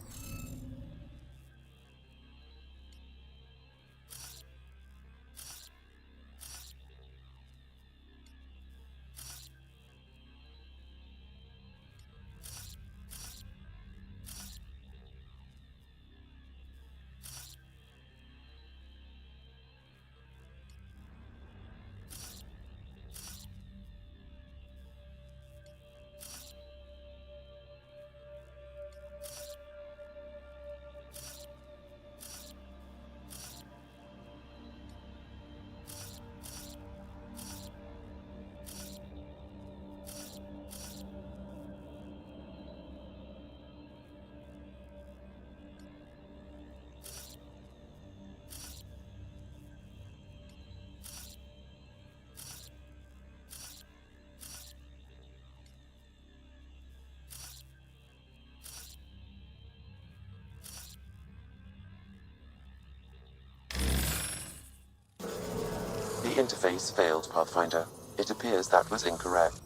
The interface failed, Pathfinder. It appears that was incorrect.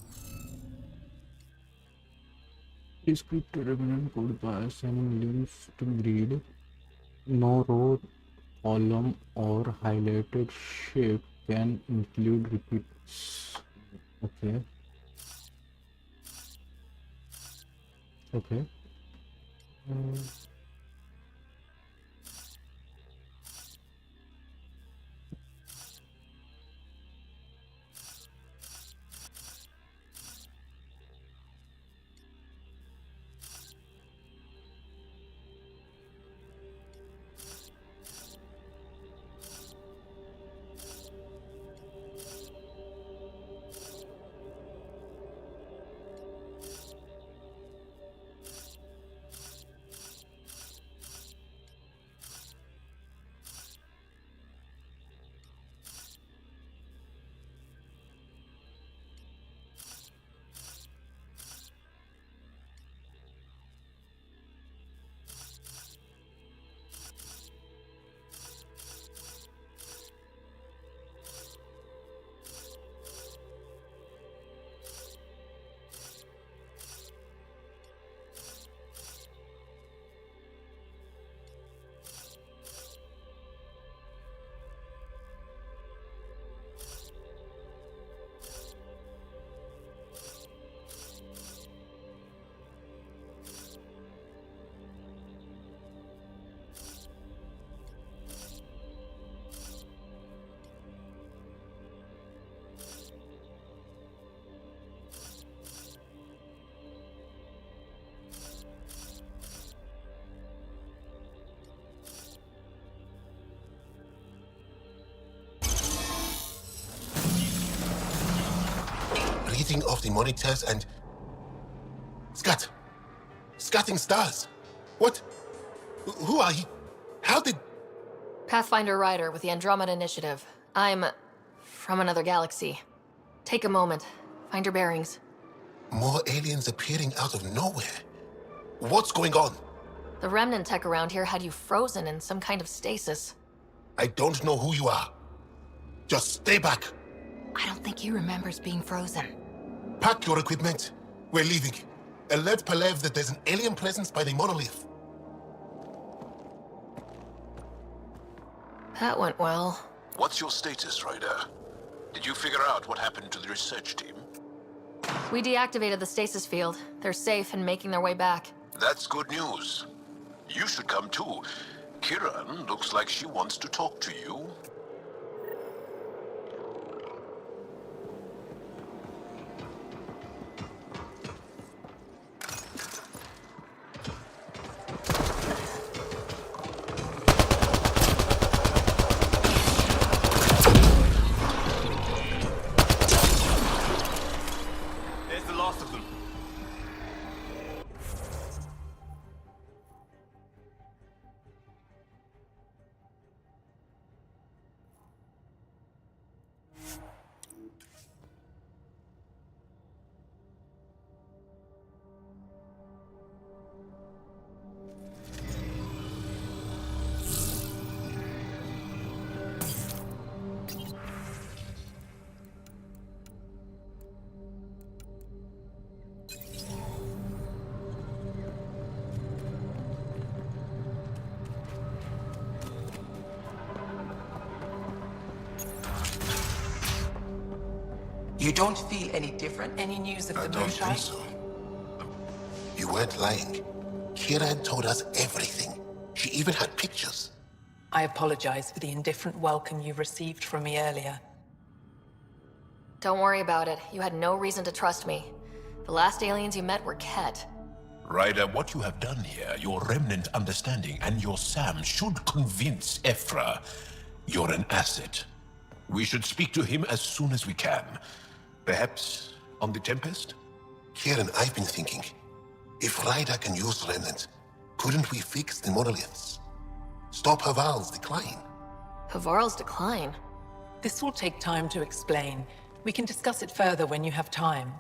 Script remnant code by assigning leaves to grid. No row, column, or highlighted shape can include repeats. Okay. Okay. Reading of the monitors and... Scatting stars. What? Who are you? How did... Pathfinder Ryder with the Andromeda Initiative. I'm from another galaxy. Take a moment. Find your bearings. More aliens appearing out of nowhere. What's going on? The remnant tech around here had you frozen in some kind of stasis. I don't know who you are. Just stay back. I don't think he remembers being frozen. Pack your equipment. We're leaving. Alert Palev that there's an alien presence by the monolith. That went well. What's your status, Ryder? Did you figure out what happened to the research team? We deactivated the stasis field. They're safe and making their way back. That's good news. You should come too. Kiran looks like she wants to talk to you. There's the last of them. You don't feel any different? Any news of the I don't think so. You weren't lying. Kiran told us everything. She even had pictures. I apologize for the indifferent welcome you received from me earlier. Don't worry about it. You had no reason to trust me. The last aliens you met were Ket. Ryder, what you have done here, your remnant understanding and your Sam should convince Ephra you're an asset. We should speak to him as soon as we can. Perhaps on the Tempest? Kieran, I've been thinking. If Ryder can use remnant, couldn't we fix the monoliths? Stop Haval's decline? Havarl's decline? This will take time to explain. We can discuss it further when you have time.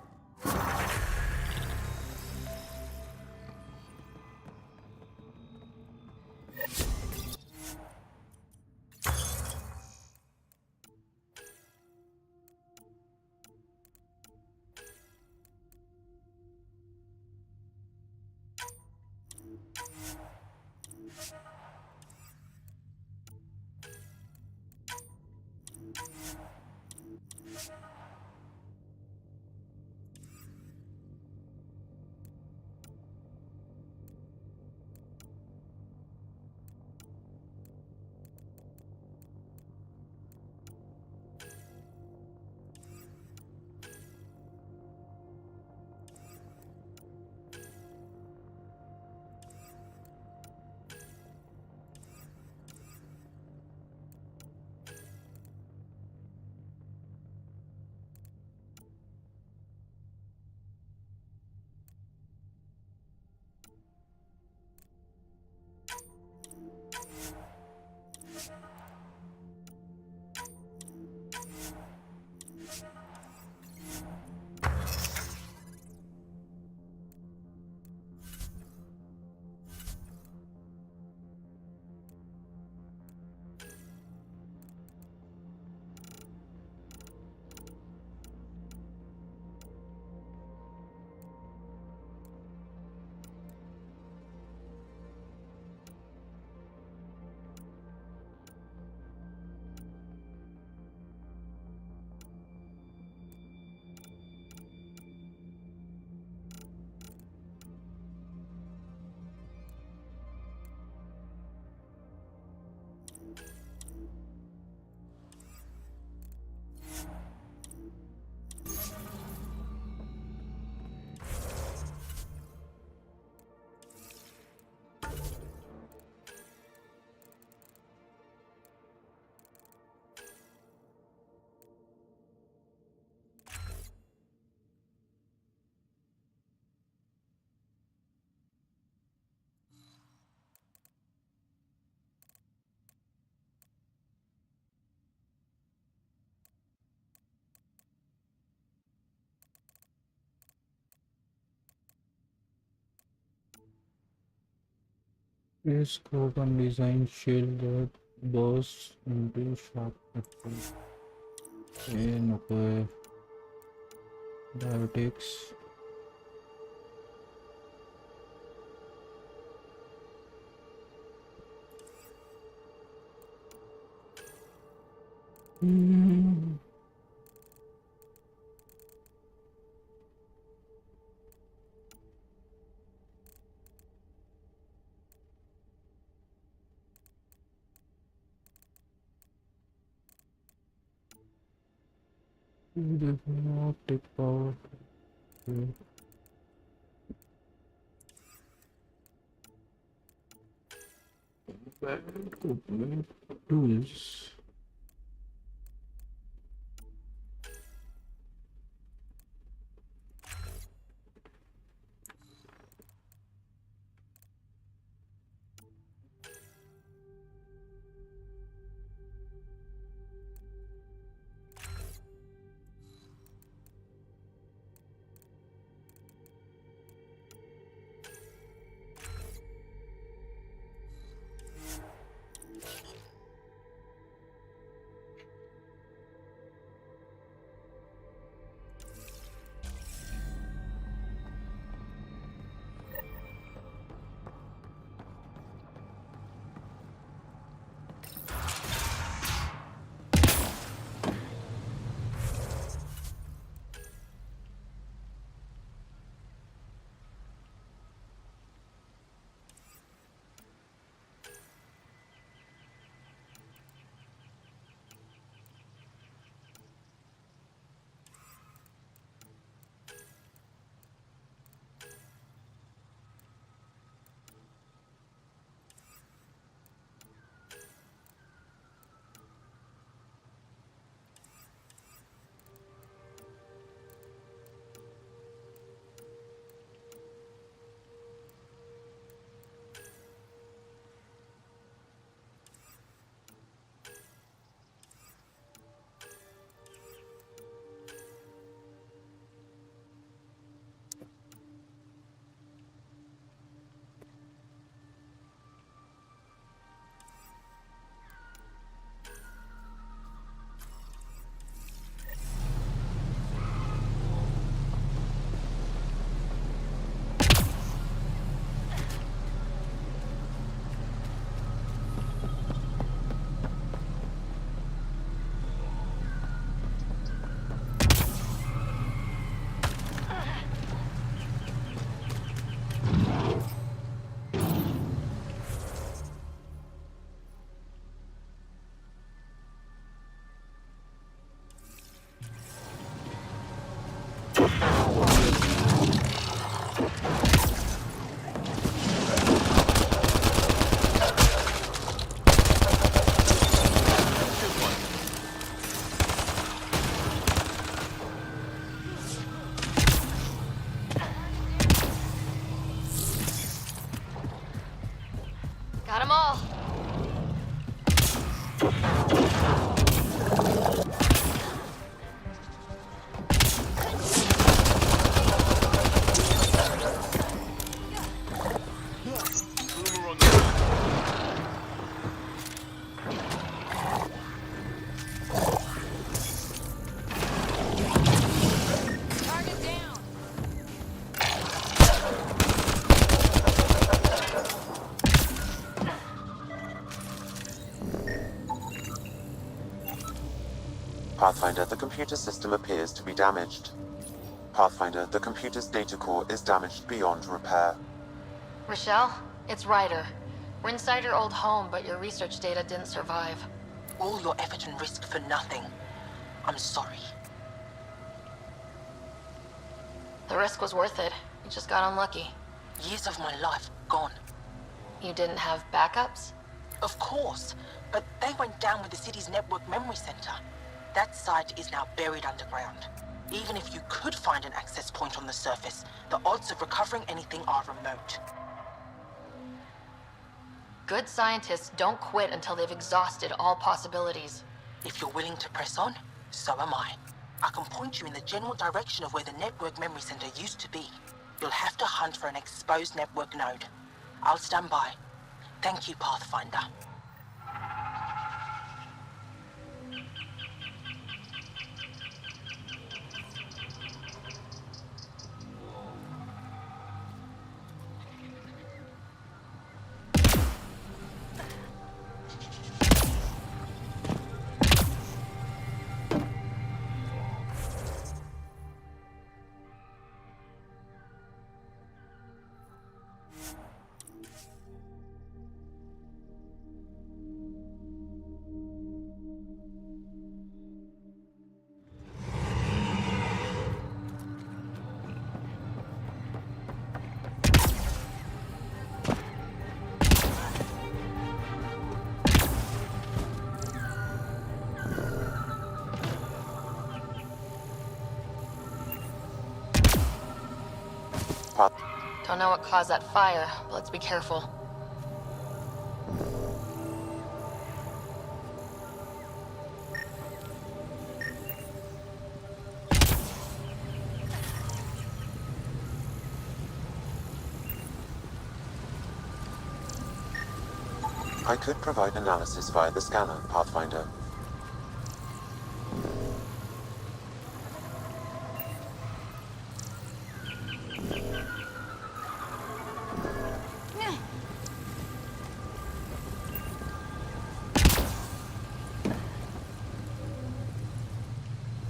Please scope and design shield that bursts into sharp action. Okay. Biotics. They cannot take out. Okay. Bad equipment tools. Got 'em all. Pathfinder, the computer system appears to be damaged. Pathfinder, the computer's data core is damaged beyond repair. Rochelle, it's Ryder. We're inside your old home, but your research data didn't survive. All your effort and risk for nothing. I'm sorry. The risk was worth it. You just got unlucky. Years of my life gone. You didn't have backups? Of course, but they went down with the city's network memory center. That site is now buried underground. Even if you could find an access point on the surface, the odds of recovering anything are remote. Good scientists don't quit until they've exhausted all possibilities. If you're willing to press on, so am I. I can point you in the general direction of where the network memory center used to be. You'll have to hunt for an exposed network node. I'll stand by. Thank you, Pathfinder. Don't know what caused that fire, but let's be careful. I could provide analysis via the scanner, Pathfinder.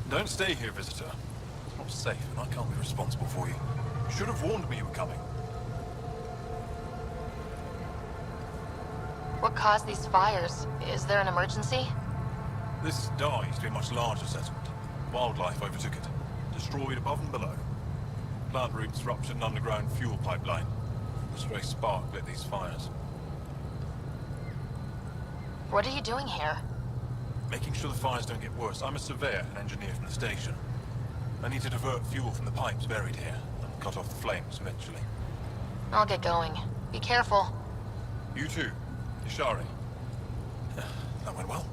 Don't stay here, visitor. It's not safe, and I can't be responsible for you. You should have warned me you were coming. What caused these fires? Is there an emergency? This dye used to be a much larger settlement. Wildlife overtook it, destroyed above and below. Plant roots ruptured an underground fuel pipeline. A stray spark lit these fires. What are you doing here? Making sure the fires don't get worse. I'm a surveyor and engineer from the station. I need to divert fuel from the pipes buried here, and cut off the flames eventually. I'll get going. Be careful. You too, Ishari. That went well.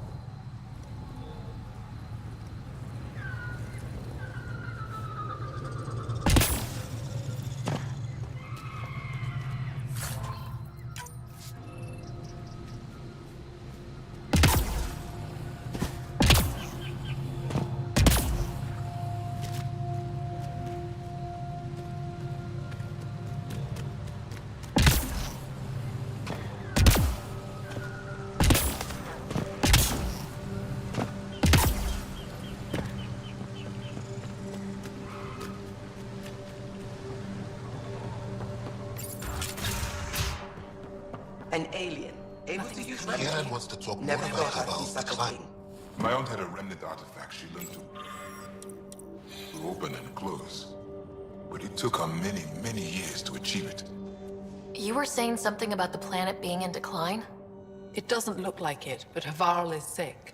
An alien, able to use Kieran wants to talk more Never about thought I'd see Haval's such a decline. thing. My aunt had a remnant artifact she learned to open and close. But it took her many, many years to achieve it. You were saying something about the planet being in decline? It doesn't look like it, but Havarl is sick.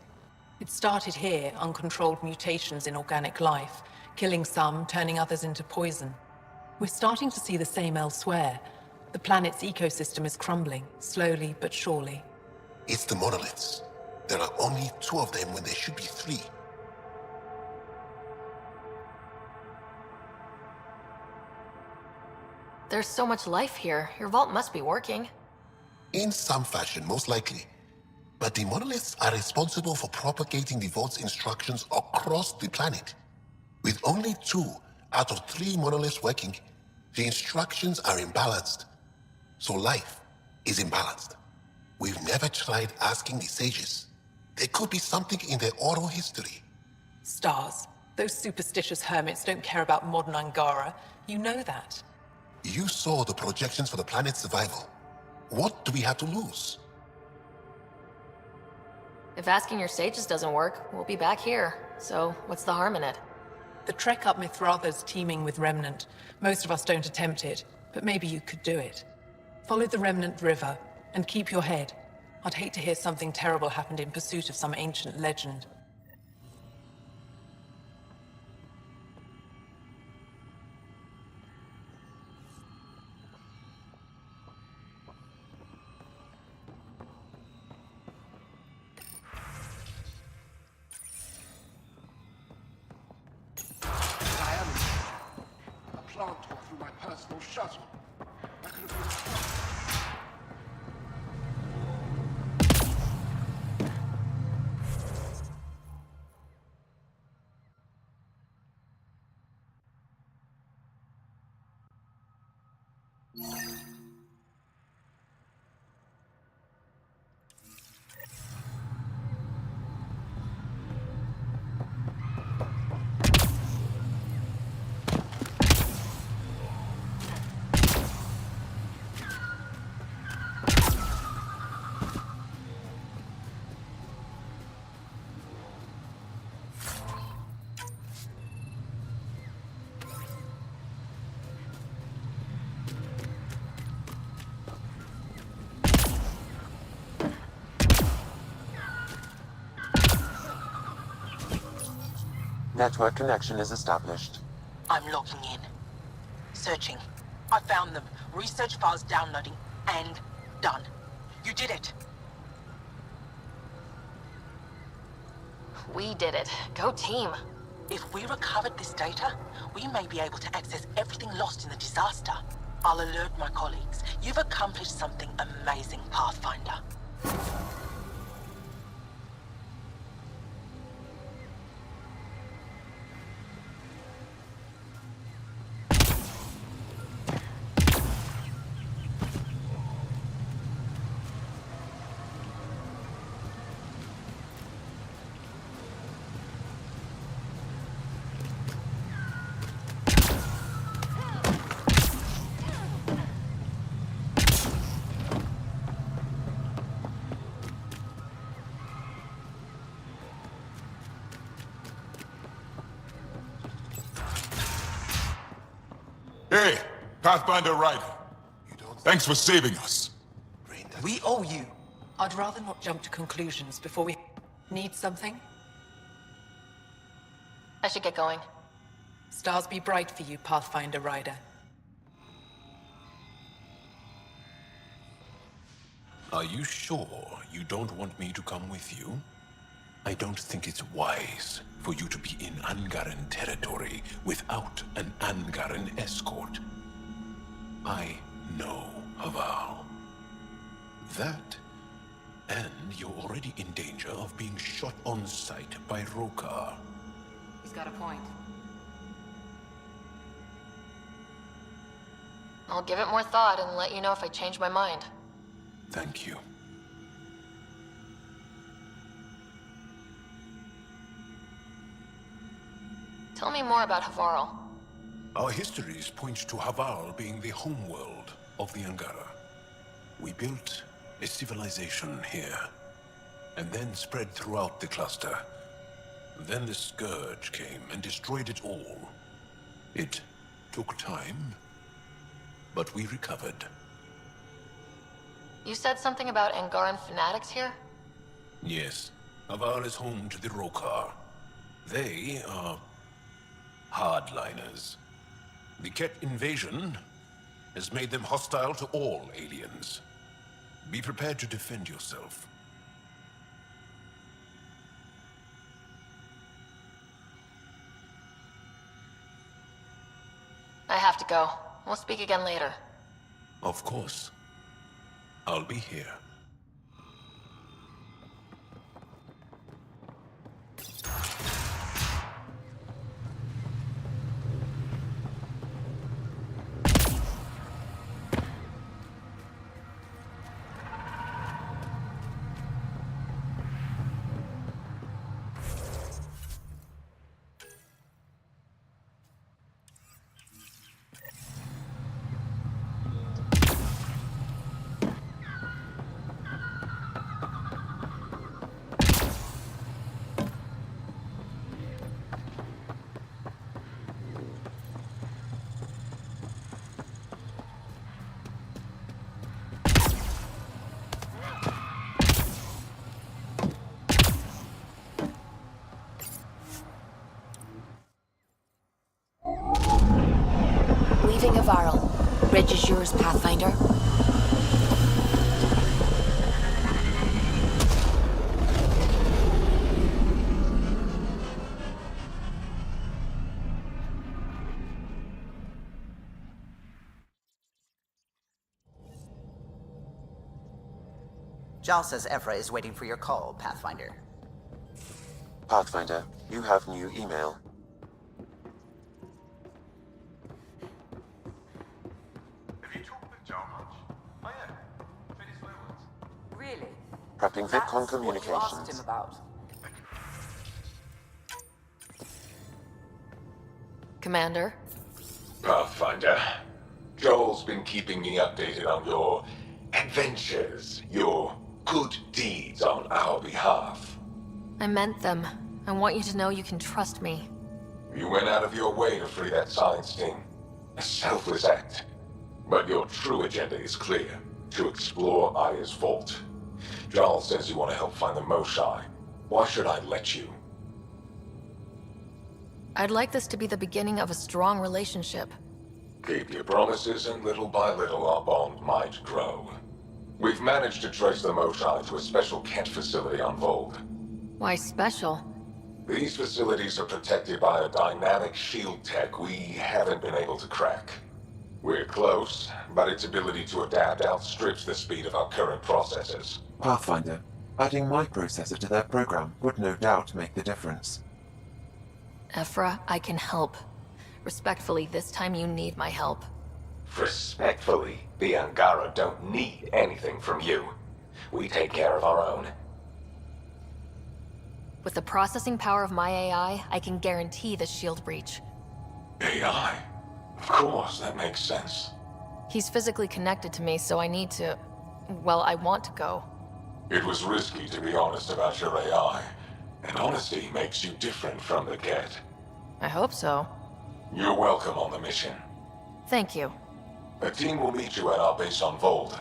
It started here, uncontrolled mutations in organic life, killing some, turning others into poison. We're starting to see the same elsewhere. The planet's ecosystem is crumbling, slowly but surely. It's the monoliths. There are only 2 of them when there should be 3. There's so much life here. Your vault must be working. In some fashion, most likely. But the monoliths are responsible for propagating the vault's instructions across the planet. With only 2 out of 3 monoliths working, the instructions are imbalanced. So life is imbalanced. We've never tried asking the sages. There could be something in their oral history. Stars. Those superstitious hermits don't care about modern Angara. You know that. You saw the projections for the planet's survival. What do we have to lose? If asking your sages doesn't work, we'll be back here. So, what's the harm in it? The trek up Mithratha's teeming with Remnant. Most of us don't attempt it, but maybe you could do it. Follow the Remnant River, and keep your head. I'd hate to hear something terrible happened in pursuit of some ancient legend. A plant tore through my personal shuttle. I could have been... Network connection is established. I'm logging in. Searching. I found them. Research files downloading and done. You did it. We did it. Go team. If we recovered this data, we may be able to access everything lost in the disaster. I'll alert my colleagues. You've accomplished something amazing, Pathfinder. Hey, Pathfinder Ryder. Thanks for saving us. We owe you. I'd rather not jump to conclusions before we need something. I should get going. Stars be bright for you, Pathfinder Ryder. Are you sure you don't want me to come with you? I don't think it's wise for you to be in Angaran territory without an Angaran escort. I know Haval. That, and you're already in danger of being shot on sight by Rokar. He's got a point. I'll give it more thought and let you know if I change my mind. Thank you. Tell me more about Havarl. Our histories point to Haval being the homeworld of the Angara. We built a civilization here, and then spread throughout the cluster. Then the Scourge came and destroyed it all. It took time, but we recovered. You said something about Angaran fanatics here? Yes, Haval is home to the Rokar. They are hardliners. The Ket invasion has made them hostile to all aliens. Be prepared to defend yourself. I have to go. We'll speak again later. Of course. I'll be here. Leaving Havarl. Bridge is yours, Pathfinder. Jal says Evra is waiting for your call, Pathfinder. Pathfinder, you have new email. Really? Prepping That's VidCon what you asked communications. him about. Commander? Pathfinder, Joel's been keeping me updated on your adventures, your good deeds on our behalf. I meant them. I want you to know you can trust me. You went out of your way to free that science team. A selfless act. But your true agenda is clear. To explore Aya's vault. Joel says you want to help find the Moshai. Why should I let you? I'd like this to be the beginning of a strong relationship. Keep your promises, and little by little our bond might grow. We've managed to trace the Moshae to a special Kent facility on Vold. Why special? These facilities are protected by a dynamic shield tech we haven't been able to crack. We're close, but its ability to adapt outstrips the speed of our current processors. Pathfinder, adding my processor to their program would no doubt make the difference. Ephra, I can help. Respectfully, this time you need my help. Respectfully, the Angara don't need anything from you. We take care of our own. With the processing power of my AI, I can guarantee the shield breach. AI? Of course, that makes sense. He's physically connected to me, so I need to... well, I want to go. It was risky to be honest about your AI, and honesty makes you different from the Ket. I hope so. You're welcome on the mission. Thank you. A team will meet you at our base on Vold.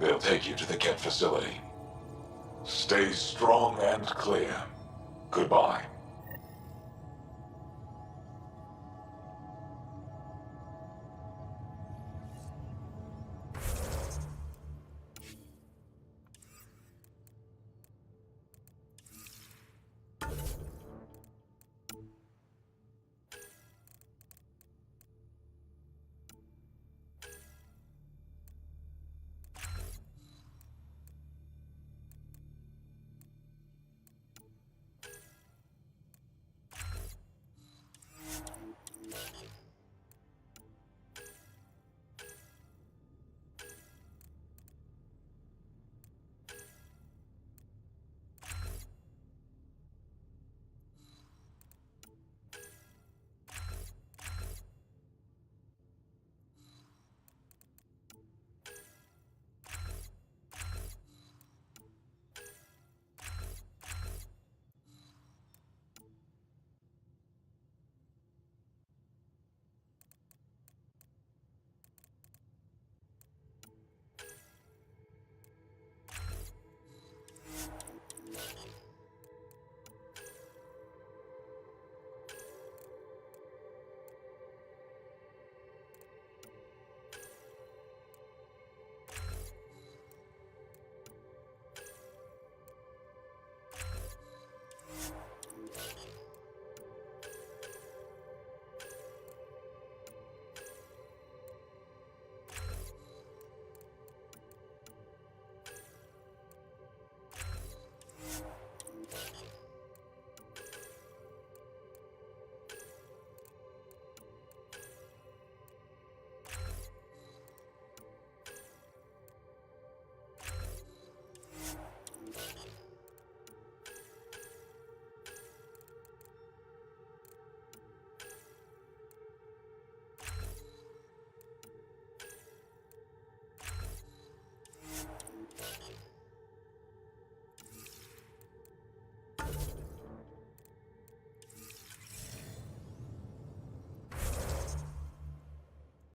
They'll take you to the Ket facility. Stay strong and clear. Goodbye.